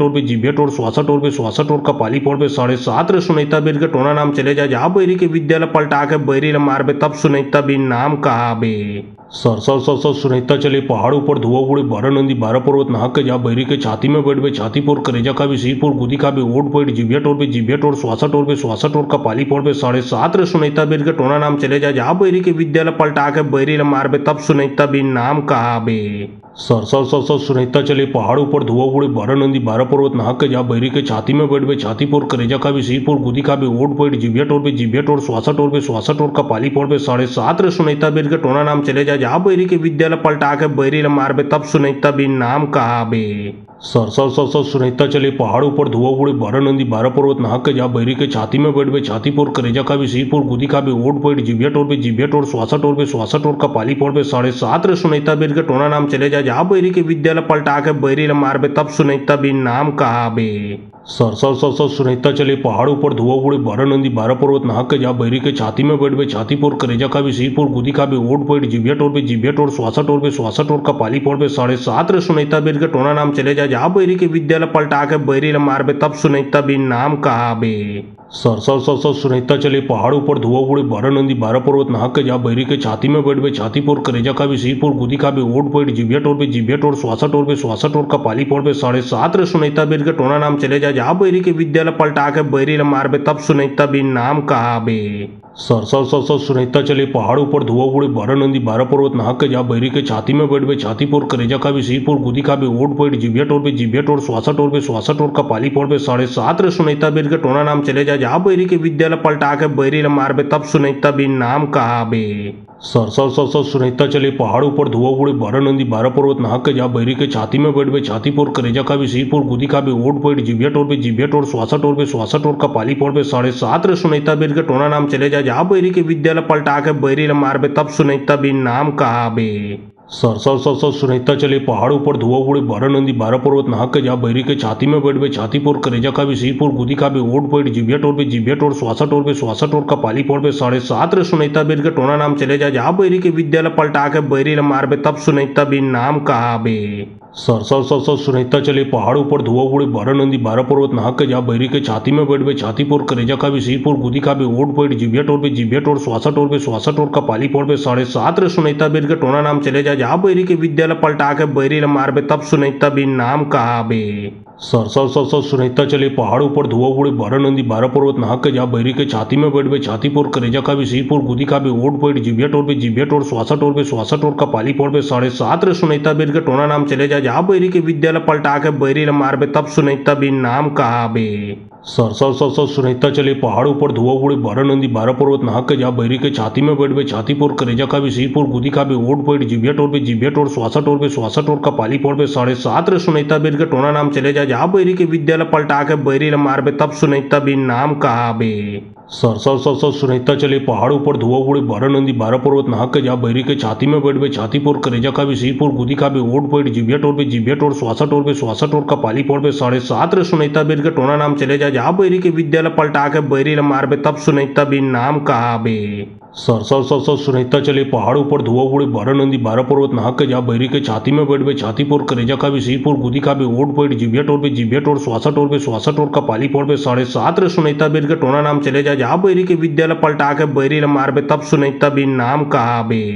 टोर श्वासा टोर बे श्वासा टोर का पाली पोर बे 7.5 रे सुनहता बीर के टोना नाम चले जा बैरी के विद्यालय पलटा के बैरी ल मार बे तब सुनहता बीन नाम कहाबे। सर सर सर सर सुनहता चले पहाड़ ऊपर धुआं उड़े 12 नंदी 12 पर्वत नाहक के जा बैरी के छाती में बैठ बे छाती पोर करेजा खाबे सिर पोर गुदी खाबे ओट पैठ जिभिया टोर श्वासा टोर बे श्वासा टोर का पाली पोर बे 7.5 रे सुनहता बीर के टोना नाम चले जा बैरी के विद्यालय पलटा के बैरी ल मार बे तब सुनहता बीन नाम कहाबे। सर सर सर सर सुनहता चले पहाड़ ऊपर धुआं उड़े 12 नंदी 12 पर्वत नाहक के जा बैरी के छाती में बैठ बे छाती पोर करेजा खाबे सिर पोर गुदी खाबे ओट पैठ जिभिया टोर श्वासा टोर बे श्वासा टोर का पाली पोर बे 7.5 रे सुनहता बीर के टोना नाम चले जा बैरी के विद्यालय पलटा के बैरी ल मार बे तब सुनहता बीन नाम कहाबे। सर सर सर सर सुनहता चले पहाड़ ऊपर धुआं उड़े 12 नंदी 12 पर्वत नाहक के जा बैरी के छाती में बैठ बे छाती पोर करेजा खाबे सिर पोर गुदी खाबे ओट पैठ जिभिया टोर श्वासा टोर बे श्वासा टोर का पाली पोर बे 7.5 रे सुनहता बीर के टोना नाम चले जा बैरी के विद्यालय पलटा के बैरी ल मार बे तब सुनहता बीन नाम कहाबे। सर सर सर सर सुनहता चले पहाड़ ऊपर धुआं उड़े 12 नंदी 12 पर्वत नाहक के जा बैरी के छाती में बैठ बे छाती पोर करेजा खाबे सिर पोर गुदी खाबे ओट पैठ जिभिया टोर श्वासा टोर बे श्वासा टोर का पाली पोर बे 7.5 रे सुनहता बीर के टोना नाम चले जा बैरी के विद्यालय पलटा के बैरी ल मार बे तब सुनहता बीन नाम कहाबे। सर सर सर सर सुनहता चले पहाड़ ऊपर धुआं उड़े 12 नंदी 12 पर्वत नाहक के जा बैरी के छाती में बैठ बे छाती पोर करेजा खाबे सिर पोर गुदी खाबे ओट पैठ जिभिया टोर श्वासा टोर बे श्वासा टोर का पाली पोर बे 7.5 रे सुनहता बीर के टोना नाम चले जा बैरी के विद्यालय पलटा के बैरी ल मार बे तब सुनहता बीन नाम कहाबे। सर सर सर सर सुनहता चले पहाड़ ऊपर धुआं उड़े 12 नंदी 12 पर्वत नाहक के जा बैरी के छाती में बैठ बे छाती पोर करेजा खाबे सिर पोर गुदी खाबे ओट पैठ जिभिया टोर श्वासा टोर बे श्वासा टोर का पाली पोर बे 7.5 रे सुनहता बीर के टोना नाम चले जा बैरी के विद्यालय पलटा के बैरी ल मार बे तब सुनहता बीन नाम कहाबे। सर सर सर सर सुनहता चले पहाड़ ऊपर धुआं उड़े 12 नंदी 12 पर्वत नाहक के जा बैरी के छाती में बैठ बे छाती पोर करेजा खाबे सिर पोर गुदी खाबे ओट पैठ जिभिया टोर श्वासा टोर बे श्वासा टोर का पाली पोर बे 7.5 रे सुनहता बीर के टोना नाम चले जा बैरी के विद्यालय पलटा के बैरी ल मार बे तब सुनहता बीन नाम कहाबे। सर सर सर सर सुनहता चले पहाड़ ऊपर धुआं उड़े 12 नंदी 12 पर्वत नाहक के जा बैरी के छाती में बैठ बे छाती पोर करेजा खाबे सिर पोर गुदी खाबे ओट पैठ जिभिया टोर श्वासा टोर बे श्वासा टोर का पाली पोर बे 7.5 रे सुनहता बीर के टोना नाम चले जा बैरी के विद्यालय पलटा के बैरी ल मार बे तब सुनहता बीन नाम कहाबे। सर सर सर सर सुनहता चले पहाड़ ऊपर धुआं उड़े 12 नंदी 12 पर्वत नाहक के जा बैरी के छाती में बैठ बे छाती पोर करेजा खाबे सिर पोर गुदी खाबे ओट पैठ जिभिया टोर श्वासा टोर बे श्वासा टोर का पाली पोर बे 7.5 रे सुनहता बीर के टोना नाम चले जा बैरी के विद्यालय पलटा के बैरी ल मार बे तब सुनहता बीन नाम कहाबे। सर सर सर सर सुनहता चले पहाड़ ऊपर धुआं उड़े 12 नंदी 12 पर्वत नाहक के जा बैरी के छाती में बैठ बे छाती पोर करेजा खाबे सिर पोर गुदी खाबे ओट पैठ जिभिया टोर श्वासा टोर बे श्वासा टोर का पाली पोर बे 7.5 रे सुनहता बीर के टोना नाम चले जा बैरी के विद्यालय पलटा के बैरी ल मार बे तब सुनहता बीन नाम कहाबे। सर सर सर सर सुनहता चले पहाड़ ऊपर धुआं उड़े 12 नंदी 12 पर्वत नाहक के जा बैरी के छाती में बैठ बे छाती पोर करेजा खाबे सिर पोर गुदी खाबे ओट पैठ जिभिया टोर श्वासा टोर बे श्वासा टोर का पाली पोर बे 7.5 रे सुनहता बीर के टोना नाम चले जा बैरी के विद्यालय पलटा के बैरी ल मार बे तब सुनहता बीन नाम कहाबे। सर सर सर सर सुनहता चले पहाड़ ऊपर धुआं उड़े 12 नंदी 12 पर्वत नाहक के जा बैरी के छाती में बैठ बे छाती पोर करेजा खाबे सिर पोर गुदी खाबे ओट पैठ जिभिया टोर श्वासा टोर बे श्वासा टोर का पाली पोर बे 7.5 रे सुनहता बीर के टोना नाम चले जा बैरी के विद्यालय पलटा के बैरी ल मार बे तब सुनहता बीन नाम कहाबे। सर सर सर सर सुनहता चले पहाड़ ऊपर धुआं उड़े 12 नंदी 12 पर्वत नाहक के जा बैरी के छाती में बैठ बे छाती पोर करेजा खाबे सिर पोर गुदी खाबे ओट पैठ जिभिया टोर श्वासा टोर बे श्वासा टोर का पाली पोर बे 7.5 रे सुनहता बीर के टोना नाम चले जा बैरी के विद्यालय पलटा के बैरी ल मार बे तब सुनहता बीन नाम कहाबे।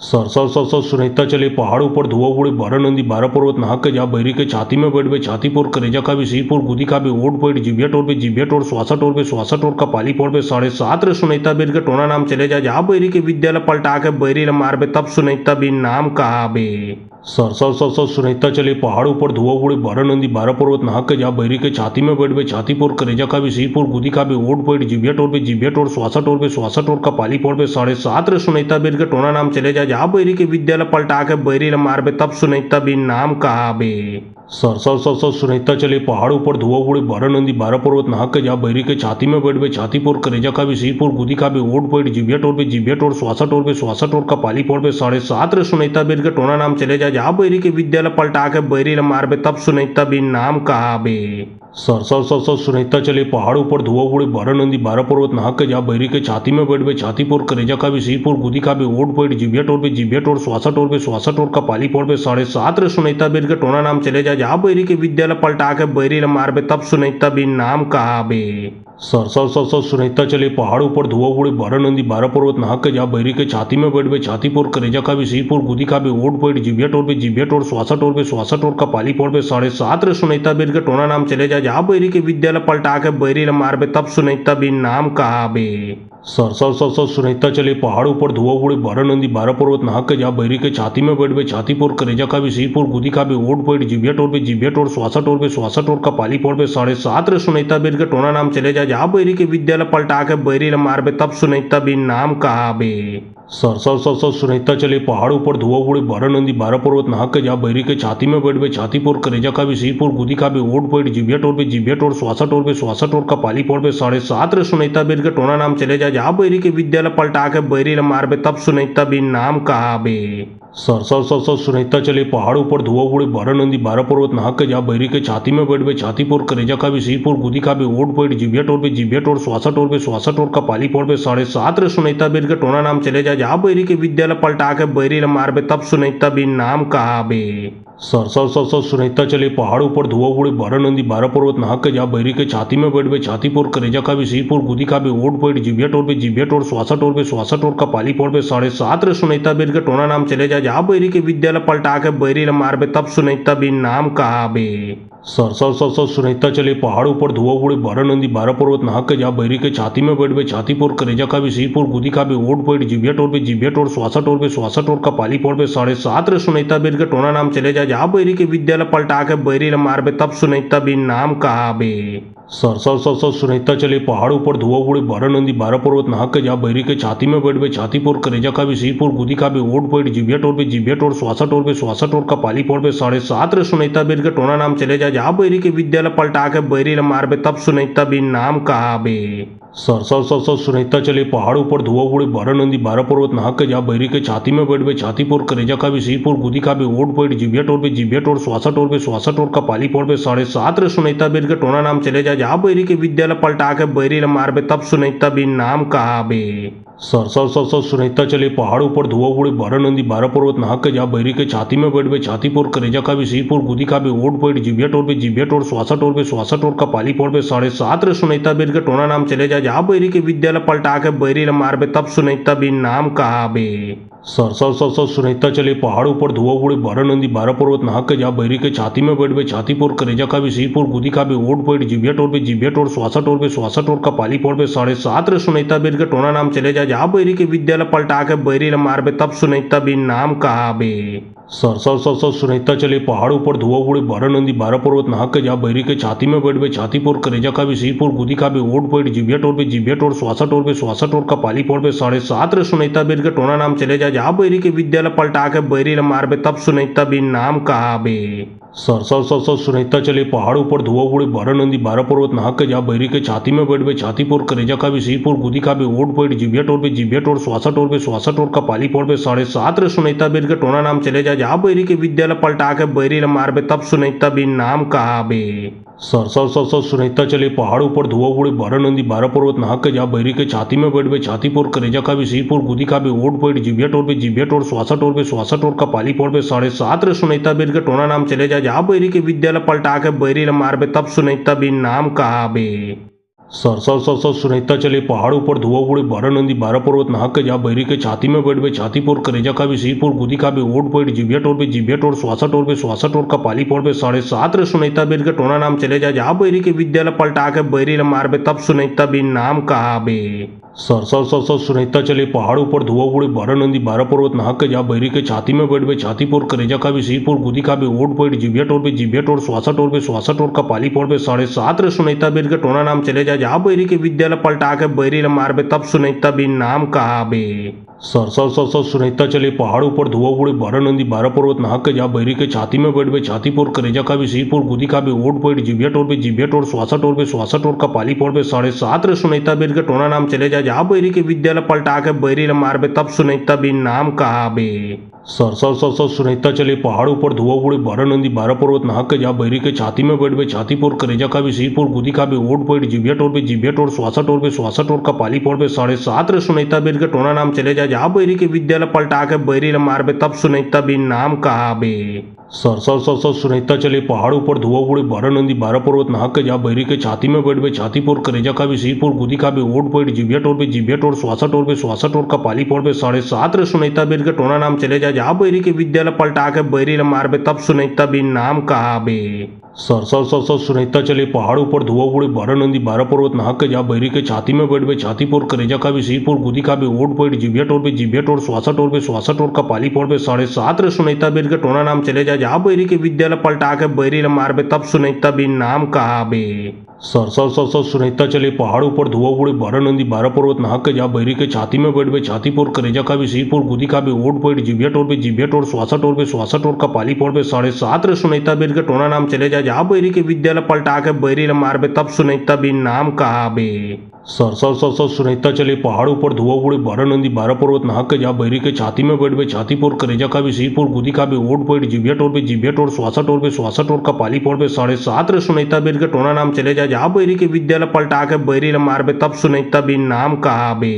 सर सर सर सर सुनहता चले पहाड़ ऊपर धुआं उड़े 12 नंदी 12 पर्वत नाहक के जा बैरी के छाती में बैठ बे छाती पोर करेजा खाबे सिर पोर गुदी खाबे ओट पैठ जिभिया टोर श्वासा टोर बे श्वासा टोर का पाली पोर बे 7.5 रे सुनहता बीर के टोना नाम चले जा बैरी के विद्यालय पलटा के बैरी ल मार बे तब सुनहता बीन नाम कहाबे। सर सर सर सर सुनहता चले पहाड़ ऊपर धुआं उड़े 12 नंदी 12 पर्वत नाहक के जा बैरी के छाती में बैठ बे छाती पोर करेजा खाबे सिर पोर गुदी खाबे ओट पैठ जिभिया टोर श्वासा टोर बे श्वासा टोर का पाली पोर बे 7.5 रे सुनहता बीर के टोना नाम चले जा बैरी के विद्यालय पलटा के बैरी ल मार बे तब सुनहता बीन नाम कहाबे। सर सर सर सर सुनहता चले पहाड़ ऊपर धुआं उड़े 12 नंदी 12 पर्वत नाहक के जा बैरी के छाती में बैठ बे छाती पोर करेजा खाबे सिर पोर गुदी खाबे ओट पैठ जिभिया टोर श्वासा टोर बे श्वासा टोर का पाली पोर बे 7.5 रे सुनहता बीर के टोना नाम चले जा बैरी के विद्यालय पलटा के बैरी ल मार बे तब सुनहता बीन नाम कहाबे। सर सर सर सर सुनैता चले पहाड़ ऊपर धुआं उड़े 12 नंदी 12 पर्वत नहा के जा बैरी के छाती में बैठ बे छाती पोर करेजा का भी सिर पोर गुदी का भी ओट पेट जिभिया टोर श्वासा टोर का पाली पोर बे 7.5 रे सुनैता बीर के टोना नाम चले जा बैरी के विद्यालय पलटा के बैरी ल मार बे तब सुनैता बीर नाम कहा बे। सर सर सर सर सुनैता चले पहाड़ ऊपर धुआं उड़े 12 नंदी 12 पर्वत नहा के जा बैरी के छाती में बैठ बे छाती पोर करेजा का भी सिर पोर गुदी का भी ओट पेट जिभिया टोर श्वासा टोर का पाली पोर बे 7.5 रे सुनैता बीर के टोना नाम चले जा बैरी के विद्यालय पलटा के बैरी ल मार बे तब सुनैता बीर नाम कहा बे। सर सर सर सर सुनैता चले पहाड़ ऊपर धुआं उड़े 12 नंदी 12 पर्वत नहा के जा बैरी के छाती में बैठ बे छाती पोर करेजा का भी सिर पोर गुदी का भी ओट पेट जिभिया टोर श्वासा टोर का पाली पोर बे 7.5 रे सुनैता बीर के टोना नाम चले जा बैरी के विद्यालय पलटा के बैरी ल मार बे तब सुनैता बीर नाम कहा बे। सर सर सर सर सुनैता चले पहाड़ ऊपर धुआं उड़े 12 नंदी 12 पर्वत नहा के जा बैरी के छाती में बैठ बे छाती पोर करेजा का भी सिर पोर गुदी का भी ओट पेट जिभिया टोर श्वासा टोर का पाली पोर बे 7.5 रे सुनैता बीर के टोना नाम चले जा बैरी के विद्यालय पलटा के बैरी ल मार बे तब सुनैता बीर नाम कहा बे। सर सर सर सर सुनैता चले पहाड़ ऊपर धुआं उड़े 12 नंदी 12 पर्वत नहा के जा बैरी के छाती में बैठ बे छाती पोर करेजा का भी सिर पोर गुदी का भी ओट पेट जिभिया टोर श्वासा टोर का पाली पोर बे 7.5 रे सुनैता बीर के टोना नाम चले जा बैरी के विद्यालय पलटा के बैरी ल मार बे तब सुनैता बीर नाम कहा बे। सर सर सर सर सुनैता चले पहाड़ ऊपर धुआं उड़े 12 नंदी 12 पर्वत नहा के जा बैरी के छाती में बैठ बे छाती पोर करेजा का भी सिर पोर गुदी का भी ओट पेट जिभिया टोर श्वासा टोर का पाली पोर बे 7.5 रे सुनैता बीर के टोना नाम चले जा बैरी के विद्यालय पलटा के बैरी ल मार बे तब सुनैता बीर नाम कहा बे। सर सर सर सर सुनैता चले पहाड़ ऊपर धुआं उड़े 12 नंदी 12 पर्वत नहा के जा बैरी के छाती में बैठ बे छाती पोर करेजा का भी सिर पोर गुदी का भी ओट पेट जिभिया टोर श्वासा टोर का पाली पोर बे 7.5 रे सुनैता बीर के टोना नाम चले जा बैरी के विद्यालय पलटा के बैरी ल मार बे तब सुनैता बीर नाम कहा बे। सर सर सर सर सुनैता चले पहाड़ ऊपर धुआं उड़े 12 नंदी 12 पर्वत नहा के जा बैरी के छाती में बैठ बे छाती पोर करेजा का भी सिर पोर गुदी का भी ओट पेट जिभिया टोर श्वासा टोर का पाली पोर बे 7.5 रे सुनैता बीर के टोना नाम चले जा बैरी के विद्यालय पलटा के बैरी ल मार बे तब सुनैता बीर नाम कहा बे। सर सर सर सर सुनैता चले पहाड़ ऊपर धुआं उड़े 12 नंदी 12 पर्वत नहा के जा बैरी के छाती में बैठ बे छाती पोर करेजा का भी सिर पोर गुदी का भी ओट पेट जिभिया टोर श्वासा टोर का पाली पोर बे 7.5 रे सुनैता बीर के टोना नाम चले जा बैरी के विद्यालय पलटा के बैरी ल मार बे तब सुनैता बीर नाम कहा बे। सर सर सर सर सुनैता चले पहाड़ ऊपर धुआं उड़े 12 नंदी 12 पर्वत नहा के जा बैरी के छाती में बैठ बे छाती पोर करेजा का भी सिर पोर गुदी का भी ओट पेट जिभिया टोर श्वासा टोर का पाली पोर बे 7.5 रे सुनैता बीर के टोना नाम चले जा बैरी के विद्यालय पलटा के बैरी ल मार बे तब सुनैता बीर नाम कहा बे। सर सर सर सर सुनैता चले पहाड़ ऊपर धुआं उड़े 12 नंदी 12 पर्वत नहा के जा बैरी के छाती में बैठ बे छाती पोर करेजा का भी सिर पोर गुदी का भी ओट पेट जिभिया टोर श्वासा टोर का पाली पोर बे 7.5 रे सुनैता बीर के टोना नाम चले जा बैरी के विद्यालय पलटा के बैरी ल मार बे तब सुनैता बीर नाम कहा बे। सर सर सर सर सुनैता चले पहाड़ ऊपर धुआं उड़े 12 नंदी 12 पर्वत नहा के जा बैरी के छाती में बैठ बे छाती पोर करेजा का भी सिर पोर गुदी का भी ओट पेट जिभिया टोर श्वासा टोर का पाली पोर बे 7.5 रे सुनैता बीर के टोना नाम चले जा बैरी के विद्यालय पलटा के बैरी ल मार बे तब सुनैता बीर नाम कहा बे। सर सर सर सर सुनैता चले पहाड़ ऊपर धुआं उड़े 12 नंदी 12 पर्वत नहा के जा बैरी के छाती में बैठ बे छाती पोर करेजा का भी सिर पोर गुदी का भी ओट पेट जिभिया टोर श्वासा टोर का पाली पोर बे 7.5 रे सुनैता बीर के टोना नाम चले जा बैरी के विद्यालय पलटा के बैरी ल मार बे तब सुनैता बीर नाम कहा बे। सर सर सर सर सुनैता चले पहाड़ ऊपर धुआं उड़े 12 नंदी 12 पर्वत नहा के जा बैरी के छाती में बैठ बे छाती पोर करेजा का भी सिर पोर गुदी का भी ओट पेट जिभिया टोर श्वासा टोर का पाली पोर बे 7.5 रे सुनैता बीर के टोना नाम चले जा बैरी के विद्यालय पलटा के बैरी ल मार बे तब सुनैता बीर नाम कहा बे। सर सर सर सर सुनैता चले पहाड़ ऊपर धुआं उड़े 12 नंदी 12 पर्वत नहा के जा बैरी के छाती में बैठ बे छाती पोर करेजा का भी सिर पोर गुदी का भी ओट पेट जिभिया टोर श्वासा टोर का पाली पोर बे 7.5 रे सुनैता बीर के टोना नाम चले जा बैरी के विद्यालय पलटा के बैरी ल मार बे तब सुनैता बीर नाम कहा बे। सर सर सर सर सुनैता चले पहाड़ ऊपर धुआं उड़े 12 नंदी 12 पर्वत नहा के जा बैरी के छाती में बैठ बे छाती पोर करेजा का भी सिर पोर गुदी का भी ओट पेट जिभिया टोर श्वासा टोर का पाली पोर बे 7.5 रे सुनैता बीर के टोना नाम चले जा बैरी के विद्यालय पलटा के बैरी ल मार बे तब सुनैता बीर नाम कहा बे। सर सर सर सर सुनैता चले पहाड़ ऊपर धुआं उड़े 12 नंदी 12 पर्वत नहा के जा बैरी के छाती में बैठ बे छाती पोर करेजा का भी सिर पोर गुदी का भी ओट पेट जिभिया टोर श्वासा टोर का पाली पोर बे 7.5 रे सुनैता बीर के टोना नाम चले जा बैरी के विद्यालय पलटा के बैरी ल मार बे तब सुनैता बीर नाम कहा बे। सर सर सर सर सुनैता चले पहाड़ ऊपर धुआं उड़े 12 नंदी 12 पर्वत नाहक के जा बैरी के छाती में बैठ बे छाती पोर करेजा का भी सिर पोर गुदी का भी ओट बैठ जिभिया टोर श्वासा टोर का पाली पोर बे 7.5 रे सुनैता बेर के टोना नाम चले जा जा बैरी के विद्यालय पलटा के बैरी ल मार बे तब सुनैता बिन नाम कहा बे। सर सर सर सर सुनैता चले पहाड़ ऊपर धुआं उड़े 12 नंदी 12 पर्वत नाहक के जा बैरी के छाती में बैठ बे छाती पोर करेजा का भी सिर पोर गुदी का भी ओट बैठ जिभिया टोर श्वासा टोर का पाली पोर बे 7.5 रे सुनैता बेर के टोना नाम चले जा जा बैरी के विद्यालय पलटा के बैरी ल मार बे तब सुनैता बिन नाम कहा बे। सर सर सर सर सुनैता चले पहाड़ ऊपर धुआं उड़े 12 नंदी 12 पर्वत नाहक के जा बैरी के छाती में बैठ बे छाती पोर करेजा का भी सिर पोर गुदी का भी ओट बैठ जिभिया टोर श्वासा टोर का पाली पोर बे 7.5 रे सुनैता बेर के टोना नाम चले जा जा बैरी के विद्यालय पलटा के बैरी ल मार बे तब सुनैता बिन नाम कहा बे। सर सर सर सर सुनैता चले पहाड़ ऊपर धुआं उड़े 12 नंदी 12 पर्वत नाहक के जा बैरी के छाती में बैठ बे छाती पोर करेजा का भी सिर पोर गुदी का भी ओट बैठ जिभिया टोर श्वासा टोर का पाली पोर बे 7.5 रे सुनैता बेर के टोना नाम चले जा जा बैरी के विद्यालय पलटा के बैरी ल मार बे तब सुनैता बिन नाम कहा बे। सर सर सर सर सुनैता चले पहाड़ ऊपर धुआं उड़े 12 नंदी 12 पर्वत नाहक के जा बैरी के छाती में बैठ बे छाती पोर करेजा का भी सिर पोर गुदी का भी ओट बैठ जिभिया टोर श्वासा टोर का पाली पोर बे 7.5 रे सुनैता बेर के टोना नाम चले जा जा बैरी के विद्यालय पलटा के बैरी ल मार बे तब सुनैता बिन नाम कहा बे।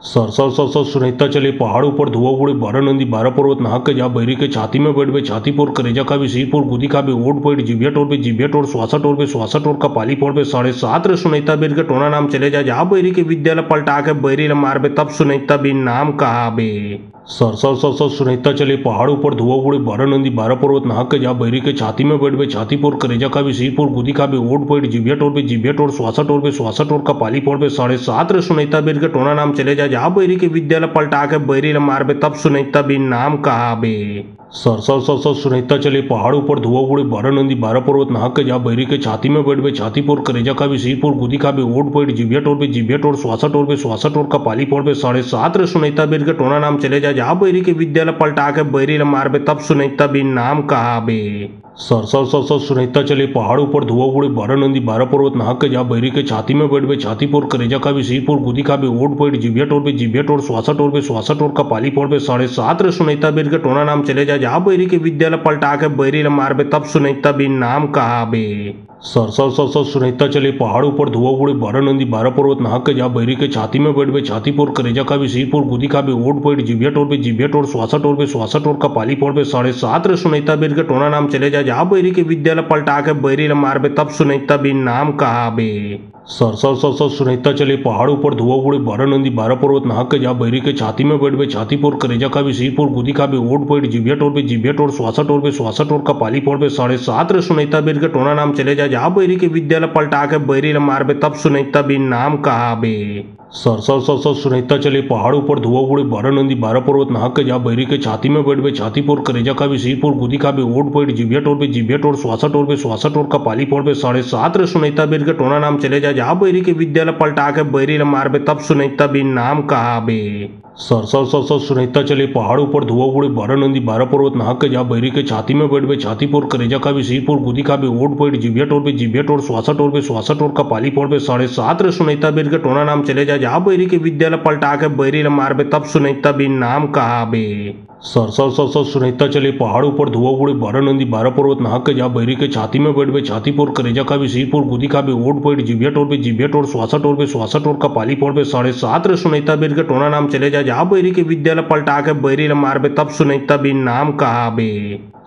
सर सर सर सर सुनैता चले पहाड़ ऊपर धुआं उड़े 12 नंदी 12 पर्वत नाहक के जा बैरी के छाती में बैठ बे छाती पोर करेजा का भी सिर पोर गुदी का भी ओट बैठ जिभिया टोर श्वासा टोर का पाली पोर बे 7.5 रे सुनैता बेर के टोना नाम चले जा जा बैरी के विद्यालय पलटा के बैरी ल मार बे तब सुनैता बिन नाम कहा बे। सर सर सर सर सुनैता चले पहाड़ ऊपर धुआं उड़े 12 नंदी 12 पर्वत नाहक के जा बैरी के छाती में बैठ बे छाती पोर करेजा का भी सिर पोर गुदी का भी ओट बैठ जिभिया टोर श्वासा टोर का पाली पोर बे 7.5 रे सुनैता बेर के टोना नाम चले जा जा बैरी के विद्यालय पलटा के बैरी ल मार बे तब सुनैता बिन नाम कहा बे। सर सर सर सर सुनैता चले पहाड़ ऊपर धुआं उड़े 12 नंदी 12 पर्वत नाहक के जा बैरी के छाती में बैठ बे छाती पोर करेजा का भी सिर पोर गुदी का भी ओट बैठ जिभिया टोर श्वासा टोर का पाली पोर बे 7.5 रे सुनैता बेर के टोना नाम चले जा जा बैरी के विद्यालय पलटा के बैरी ल मार बे तब सुनैता बिन नाम कहा बे। सर सर सर सर सुनैता चले पहाड़ ऊपर धुआं उड़े 12 नंदी 12 पर्वत नाहक के जा बैरी के छाती में बैठ बे छाती पोर करेजा का भी सिर पोर गुदी का भी ओट बैठ जिभिया टोर श्वासा टोर का पाली पोर बे 7.5 रे सुनैता बेर के टोना नाम चले जा जा बैरी के विद्यालय पलटा के बैरी ल मार बे तब सुनैता बिन नाम कहा बे। सर सर सर सर सुनैता चले पहाड़ ऊपर धुआं उड़े 12 नंदी 12 पर्वत नाहक के जा बैरी के छाती में बैठ बे छाती पोर करेजा का भी सिर पोर गुदी का भी ओट बैठ जिभिया टोर श्वासा टोर का पाली पोर बे 7.5 रे सुनैता बेर के टोना नाम चले जा जा बैरी के विद्यालय पलटा के बैरी ल मार बे तब सुनैता बिन नाम कहा बे। सर सर सर सर सुनैता चले पहाड़ ऊपर धुआं उड़े 12 नंदी 12 पर्वत नाहक के जा बैरी के छाती में बैठ बे छाती पोर करेजा का भी सिर पोर गुदी का भी ओट बैठ जिभिया टोर श्वासा टोर का पाली पोर बे 7.5 रे सुनैता बेर के टोना नाम चले जा जा बैरी के विद्यालय पलटा के बैरी ल मार बे तब सुनैता बिन नाम कहा बे। सर सर सर सर सुनैता चले पहाड़ ऊपर धुआं उड़े 12 नंदी 12 पर्वत नाहक के जा बैरी के छाती में बैठ बे छाती पोर करेजा का भी सिर पोर गुदी का भी ओट बैठ जिभिया टोर श्वासा टोर का पाली पोर बे 7.5 रे सुनैता बेर के टोना नाम चले जा जा बैरी के विद्यालय पलटा के बैरी ल मार बे तब सुनैता बिन नाम कहा बे। सर सर सर सर सुनैता चले पहाड़ ऊपर धुआं उड़े 12 नंदी 12 पर्वत नाहक के जा बैरी के छाती में बैठ बे छाती पोर करेजा का भी सिर पोर गुदी का भी ओट बैठ जिभिया टोर श्वासा टोर का पाली पोर बे 7.5 रे सुनैता बेर के टोना नाम चले जा जा बैरी के विद्यालय पलटा के बैरी ल मार बे तब सुनैता बिन नाम कहा बे। सर सर सर सर सुनैता चले पहाड़ ऊपर धुआं उड़े 12 नंदी 12 पर्वत नाहक के जा बैरी के छाती में बैठ बे छाती पोर करेजा का भी सिर पोर गुदी का भी ओट बैठ जिभिया टोर श्वासा टोर का पाली पोर बे 7.5 रे सुनैता बेर के टोना नाम चले जा जा बैरी के विद्यालय पलटा के बैरी ल मार बे तब सुनैता बिन नाम कहा बे।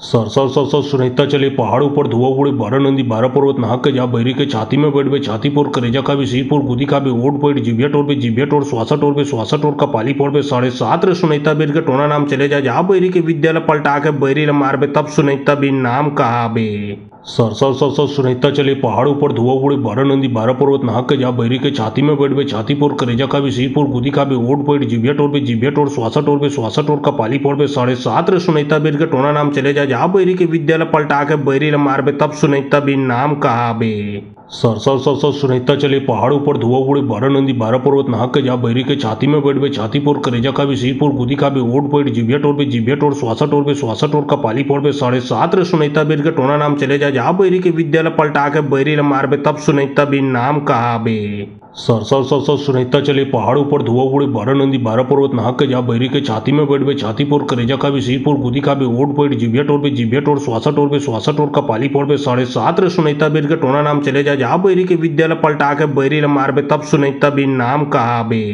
सर सर सर सर सुनैता चले पहाड़ ऊपर धुआं उड़े 12 नंदी 12 पर्वत नाहक के जा बैरी के छाती में बैठ बे छाती पोर करेजा का भी सिर पोर गुदी का भी ओट बैठ जिभिया टोर श्वासा टोर का पाली पोर बे 7.5 रे सुनैता बेर के टोना नाम चले जा जा बैरी के विद्यालय पलटा के बैरी ल मार बे तब सुनैता बिन नाम कहा बे। सर सर सर सर सुनैता चले पहाड़ ऊपर धुआं उड़े 12 नंदी 12 पर्वत नाहक के जा बैरी के छाती में बैठ बे छाती पोर करेजा का भी सिर पोर गुदी का भी ओट बैठ जिभिया टोर श्वासा टोर का पाली पोर बे 7.5 रे सुनैता बेर के टोना नाम चले जा जा बैरी के विद्यालय पलटा के बैरी ल मार बे तब सुनैता बिन नाम कहा बे। सर सर सर सर सुनैता चले पहाड़ ऊपर धुआं उड़े 12 नंदी 12 पर्वत नाहक के जा बैरी के छाती में बैठ बे छाती पोर करेजा का भी सिर पोर गुदी का भी ओट बैठ जिभिया टोर श्वासा टोर का पाली पोर बे 7.5 रे सुनैता बेर के टोना नाम चले जा जा बैरी के विद्यालय पलटा के बैरी ल मार बे तब सुनैता बिन नाम कहा बे। सर सर सर सर सुनैता चले पहाड़ों पर धुआं उड़े 12 नंदी 12 पर्वत नाहक के जा बैरी के छाती में बैठ बे छाती पोर करेजा का भी सिर पोर गुदी का भी ओट पेट जिबिया टोर बे जिबिया टोर श्वासा टोर का पाली पोर बे 7.5 रे सुनैता बीर के टोना नाम चले जा जा बैरी के विद्यालय पलटा के बैरी ल मार बे तब सुनैता बीर नाम कहा बे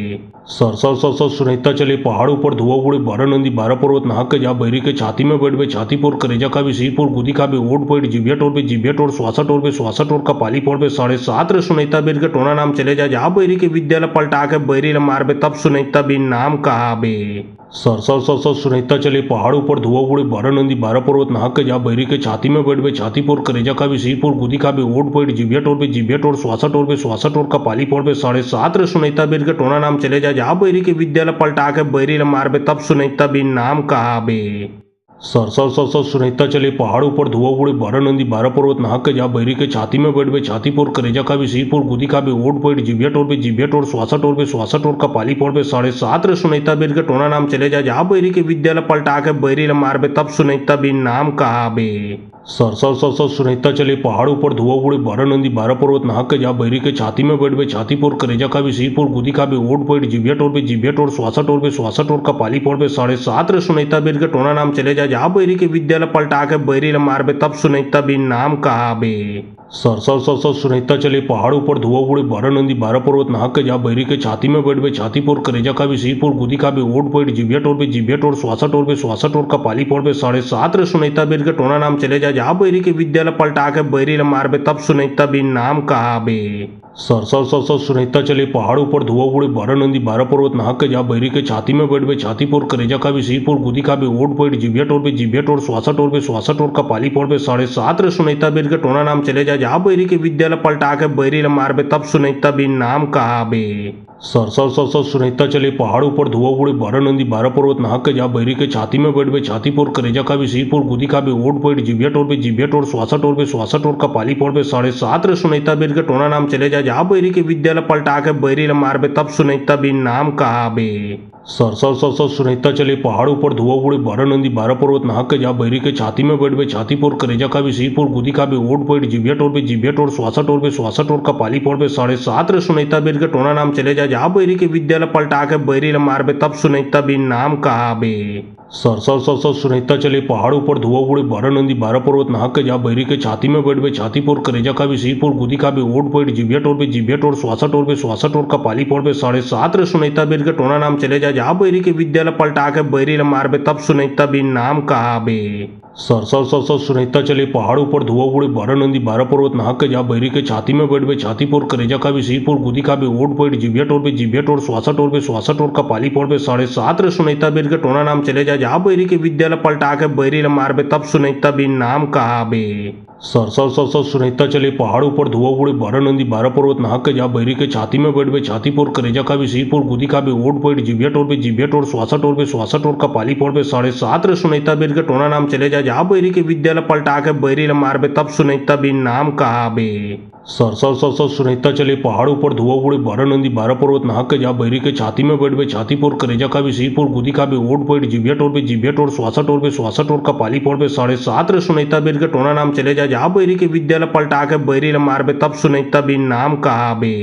सर सर सर सर सुनैता चले पहाड़ों पर धुआं उड़े 12 नंदी 12 पर्वत नाहक के जा बैरी के छाती में बैठ बे छाती पोर करेजा का भी सिर पोर गुदी का भी ओट पेट जिबिया टोर श्वासा टोर का पाली पोर बे 7.5 रे सुनैता बीर के टोना नाम चले जा जा बैरी के विद्यालय पलटा के बैरी ल मार बे तब सुनैता बीर नाम कहा बे सर सर सर सर सुनैता चले पहाड़ों पर धुआं उड़े 12 नंदी 12 पर्वत नाहक के जा बैरी के छाती में बैठ बे छाती पोर करेजा का भी सिर पोर गुदी का भी ओट पेट जिबिया टोर श्वासा टोर का पाली पोर बे 7.5 रे सुनैता बीर के टोना नाम चले जा जा बैरी के विद्यालय पलटा के बैरी ल मार बे तब सुनैता बीर नाम कहा बे सर सर सर सर सुनैता चले पहाड़ों पर धुआं उड़े 12 नंदी 12 पर्वत नाहक के जा बैरी के छाती में बैठ बे छाती पोर करेजा का भी सिर पोर गुदी का भी ओट पेट जिबिया टोर श्वासा टोर का पाली पोर बे 7.5 रे सुनैता बीर के टोना नाम चले जा जा बैरी के विद्यालय पलटा के बैरी ल मार बे तब सुनैता बीर नाम कहा बे सर सर सर सर सुनैता चले पहाड़ों पर धुआं उड़े 12 नंदी 12 पर्वत नाहक के जा बैरी के छाती में बैठ बे छाती पोर करेजा का भी सिर पोर गुदी का भी ओट पेट जिबिया टोर श्वासा टोर का पाली पोर बे 7.5 रे सुनैता बीर के टोना नाम चले जा जा बैरी के विद्यालय पलटा के बैरी ल मार बे तब सुनैता बीर नाम कहा बे सर सर सर सर सुनैता चले पहाड़ों पर धुआं उड़े 12 नंदी 12 पर्वत नाहक के जा बैरी के छाती में बैठ बे छाती पोर करेजा का भी सिर पोर गुदी का भी ओट पेट जिबिया टोर श्वासा टोर का पाली पोर बे 7.5 रे सुनैता बीर के टोना नाम चले जा जा बैरी के विद्यालय पलटा के बैरी ल मार बे तब सुनैता बीर नाम कहा बे सर सर सर सर सुनैता चले पहाड़ों पर धुआं उड़े 12 नंदी 12 पर्वत नाहक के जा बैरी के छाती में बैठ बे छाती पोर करेजा का भी सिर पोर गुदी का भी ओट पेट जिबिया टोर श्वासा टोर का पाली पोर बे 7.5 रे सुनैता बीर के टोना नाम चले जा जा बैरी के विद्यालय पलटा के बैरी ल मार बे तब सुनैता बीर नाम कहा बे सर सर सर सर सुनैता चले पहाड़ों पर धुआं उड़े 12 नंदी 12 पर्वत नाहक के जा बैरी के छाती में बैठ बे छाती पोर करेजा का भी सिर पोर गुदी का भी ओट पेट जिबिया टोर श्वासा टोर का पाली पोर बे 7.5 रे सुनैता बीर के टोना नाम चले जा जा बैरी के विद्यालय पलटा के बैरी ल मार बे तब सुनैता बीर नाम कहा बे सर सर सर सर सुनैता चले पहाड़ों पर धुआं उड़े 12 नंदी 12 पर्वत नाहक के जा बैरी के छाती में बैठ बे छाती पोर करेजा का भी सिर पोर गुदी का भी ओट पेट जिबिया टोर श्वासा टोर का पाली पोर बे 7.5 रे सुनैता बीर के टोना नाम चले जा जा बैरी के विद्यालय पलटा के बैरी ल मार बे तब सुनैता बीर नाम कहा बे सर सर सर सर सुनैता चले पहाड़ों पर धुआं उड़े 12 नंदी 12 पर्वत नाहक के जा बैरी के छाती में बैठ बे छाती पोर करेजा का भी सिर पोर गुदी का भी ओट पेट जिबिया टोर श्वासा टोर का पाली पोर बे 7.5 रे सुनैता बीर के टोना नाम चले जा जा बैरी के विद्यालय पलटा के बैरी ल मार बे तब सुनैता बीर नाम कहा बे सर सर सर सर सुनैता चले पहाड़ों पर धुआं उड़े 12 नंदी 12 पर्वत नाहक के जा बैरी के छाती में बैठ बे छाती पोर करेजा का भी सिर पोर गुदी का भी ओट पेट जिबिया टोर श्वासा टोर का पाली पोर बे 7.5 रे सुनैता बीर के टोना नाम चले जा जा बैरी के विद्यालय पलटा के बैरी ल मार बे तब सुनैता बीर नाम कहा बे सर सर सर सर सुनैता चले पहाड़ों पर धुआं उड़े 12 नंदी 12 पर्वत नाहक के जा बैरी के छाती में बैठ बे छाती पोर करेजा का भी सिर पोर गुदी का भी ओट पेट जिबिया टोर श्वासा टोर का पाली पोर बे 7.5 रे सुनैता बीर के टोना नाम चले जा जा बैरी के विद्यालय पलटा के बैरी ल मार बे तब सुनैता बीर नाम कहा बे सर सर सर सर सुनैता चले पहाड़ों पर धुआं उड़े 12 नंदी 12 पर्वत नाहक के जा बैरी के छाती में बैठ बे छाती पोर करेजा का भी सिर पोर गुदी का भी ओट पेट जिबिया टोर श्वासा टोर का पाली पोर बे 7.5 रे सुनैता बीर के टोना नाम चले जा जा बैरी के विद्यालय पलटा के बैरी ल मार बे तब सुनैता बीर नाम कहा बे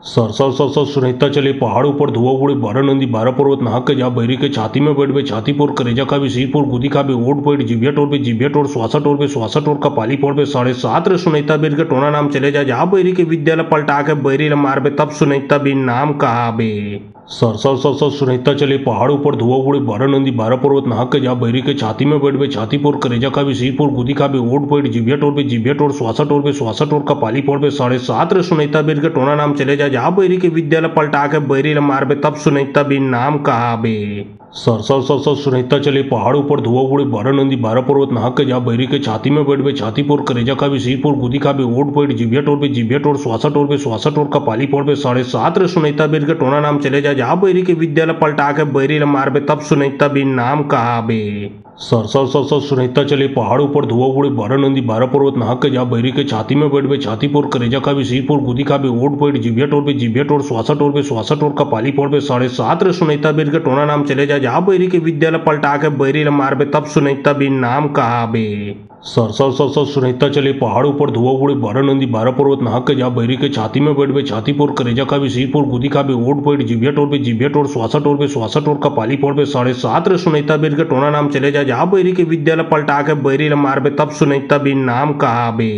सर सर सर सर सुनैता चले पहाड़ों पर धुआं उड़े 12 नंदी 12 पर्वत नाहक के जा बैरी के छाती में बैठ बे छाती पोर करेजा का भी सिर पोर गुदी का भी ओट पेट जिबिया टोर श्वासा टोर का पाली पोर बे 7.5 रे सुनैता बीर के टोना नाम चले जा जा बैरी के विद्यालय पलटा के बैरी ल मार बे तब सुनैता बीर नाम कहा बे सर सर सर सर सुनैता चले पहाड़ों पर धुआं उड़े 12 नंदी 12 पर्वत नाहक के जा बैरी के छाती में बैठ बे छाती पोर करेजा का भी सिर पोर गुदी का भी ओट पेट जिबिया टोर श्वासा टोर का पाली पोर बे 7.5 रे सुनैता बीर के टोना नाम चले जा जा बैरी के विद्यालय पलटा के बैरी ल मार बे तब सुनैता बीर नाम कहा बे सर सर सर सर सुनैता चले पहाड़ों पर धुआं उड़े 12 नंदी 12 पर्वत नाहक के जा बैरी के छाती में बैठ बे छाती पोर करेजा का भी सिर पोर गुदी का भी ओट पेट जिबिया टोर श्वासा टोर का पाली पोर बे 7.5 रे सुनैता बीर के टोना नाम चले जा जा बैरी के विद्यालय पलटा के बैरी ल मार बे तब सुनैता बीर नाम कहा बे सर सर सर सर सुनैता चले पहाड़ों पर धुआं उड़े 12 नंदी 12 पर्वत नाहक के जा बैरी के छाती में बैठ बे छाती पोर करेजा का भी सिर पोर गुदी का भी ओट पेट जिबिया टोर श्वासा टोर का पाली पोर बे 7.5 रे सुनैता बीर के टोना नाम चले जा जा बैरी के विद्यालय पलटा के बैरी ल मार बे तब सुनैता बीर नाम कहा बे सर सर सर सर सुनैता चले पहाड़ ऊपर धुआं उड़े 12 नंदी 12 पर्वत नाहक के जा बैरी के छाती में बैठ बे छाती पोर करेजा का भी सिर पोर गुदी का भी ओट पोइट जिभिया टोर बे जिभिया टोर श्वासा टोर बे श्वासा टोर का पाली पोर बे 7.5 रे सुनैता बीर के टोना नाम चले जा जा बैरी के विद्यालय पलटा के बैरी ल मार बे तब सुनैता बीर नाम कहा बे।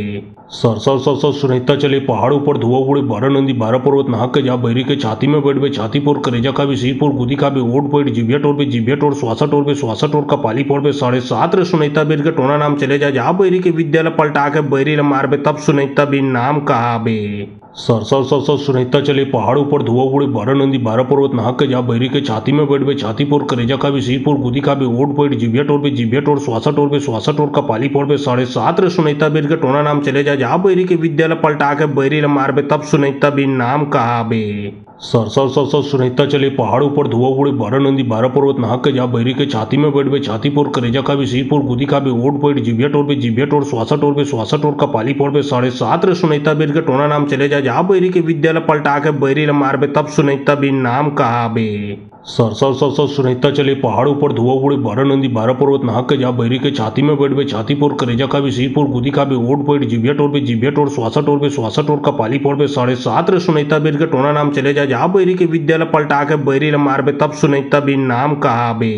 सर सर सर सर सुनैता चले पहाड़ ऊपर धुआं उड़े 12 नंदी 12 पर्वत नाहक के जा बैरी के छाती में बैठ बे छाती पोर करेजा का भी सिर पोर गुदी का भी ओट पोइट जिभिया टोर बे जिभिया टोर श्वासा टोर बे श्वासा टोर का पाली पोर बे 7.5 रे सुनैता बीर के टोना नाम चले जा जा बैरी के विद्यालय पलटा के बैरी ल मार बे तब सुनैता बीर नाम कहा बे। सर सर सर सर सुनैता चले पहाड़ ऊपर धुआं उड़े 12 नंदी 12 पर्वत नाहक के जा बैरी के छाती में बैठ बे छाती पोर करेजा का भी सिर पोर गुदी का भी ओट पोइट जिभिया टोर बे जिभिया टोर श्वासा टोर बे श्वासा टोर का पाली पोर बे 7.5 रे सुनैता बीर के टोना नाम चले जा जा बैरी के विद्यालय पलटा के बैरी ल मार बे तब सुनैता बीर नाम कहा बे। सर सर सर सर सुनैता चले पहाड़ ऊपर धुआं उड़े 12 नंदी 12 पर्वत नाहक के जा बैरी के छाती में बैठ बे छाती पोर करेजा का भी सिर पोर गुदी का भी ओट पोइट जिभिया टोर बे जिभिया टोर श्वासा टोर बे श्वासा टोर का पाली पोर बे 7.5 रे सुनैता बीर के टोना नाम चले जा जा बैरी के विद्यालय पलटा के बैरी ल मार बे तब सुनैता बीर नाम कहा बे। सर सर सर सर सुनैता चले पहाड़ ऊपर धुआं उड़े 12 नंदी 12 पर्वत नाहक के जा बैरी के छाती में बैठ बे छाती पोर करेजा का भी सिर पोर गुदी का भी ओट पोइट जिभिया टोर बे जिभिया टोर श्वासा टोर बे श्वासा टोर का पाली पोर बे 7.5 रे सुनैता बीर के टोना नाम चले जा जा बैरी के विद्यालय पलटा के बैरी ल मार बे तब सुनैता बीर नाम कहा बे।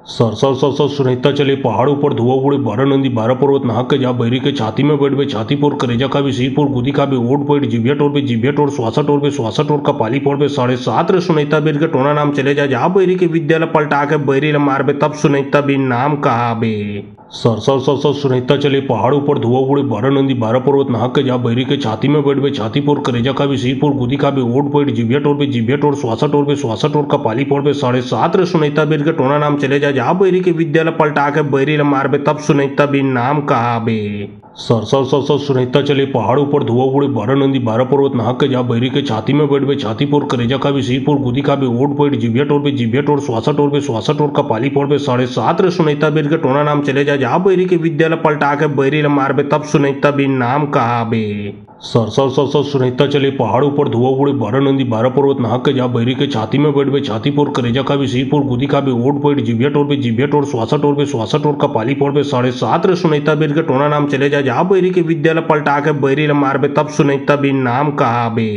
सर सर सर सर सुनैता चले पहाड़ ऊपर धुआं उड़े 12 नंदी 12 पर्वत नाहक के जा बैरी के छाती में बैठ बे छाती पोर करेजा का भी सिर पोर गुदी का भी ओट पोइट जिभिया टोर बे जिभिया टोर श्वासा टोर बे श्वासा टोर का पाली पोर बे 7.5 रे सुनैता बीर के टोना नाम चले जा जा बैरी के विद्यालय पलटा के बैरी ल मार बे तब सुनैता बीर नाम कहा बे। सर सर सर सर सुनैता चले पहाड़ ऊपर धुआं उड़े 12 नंदी 12 पर्वत नाहक के जा बैरी के छाती में बैठ बे छाती पोर करेजा का भी सिर पोर गुदी का भी ओट पोइट जिभिया टोर बे जिभिया टोर श्वासा टोर बे श्वासा टोर का पाली पोर बे 7.5 रे सुनैता बीर के टोना नाम चले जा जा बैरी के विद्यालय पलटा के बैरी ल मार बे तब सुनैता बीर नाम कहा बे। सर सर सर सर सुनैता चले पहाड़ ऊपर धुआं उड़े 12 नंदी 12 पर्वत नाहक के जा बैरी के छाती में बैठ बे छाती पोर करेजा का भी सिर पोर गुदी का भी ओट पोइट जिभिया टोर बे जिभिया टोर श्वासा टोर बे श्वासा टोर का पाली पोर बे 7.5 रे सुनैता बीर के टोना नाम चले जा जा बैरी के विद्यालय पलटा के बैरी ल मार बे तब सुनैता बीर नाम कहा बे। सर सर सर सर सुनैता चले पहाड़ ऊपर धुआं उड़े 12 नंदी 12 पर्वत नाहक के जा बैरी के छाती में बैठ बे छाती पोर करेजा का भी सिर पोर गुदी का भी ओट पोइट जिभिया टोर बे जिभिया टोर श्वासा टोर बे श्वासा टोर का पाली पोर बे 7.5 रे सुनैता बीर के टोना नाम चले जा जा बैरी के विद्यालय पलटा के बैरी ल मार बे तब सुनैता बीर नाम कहा बे।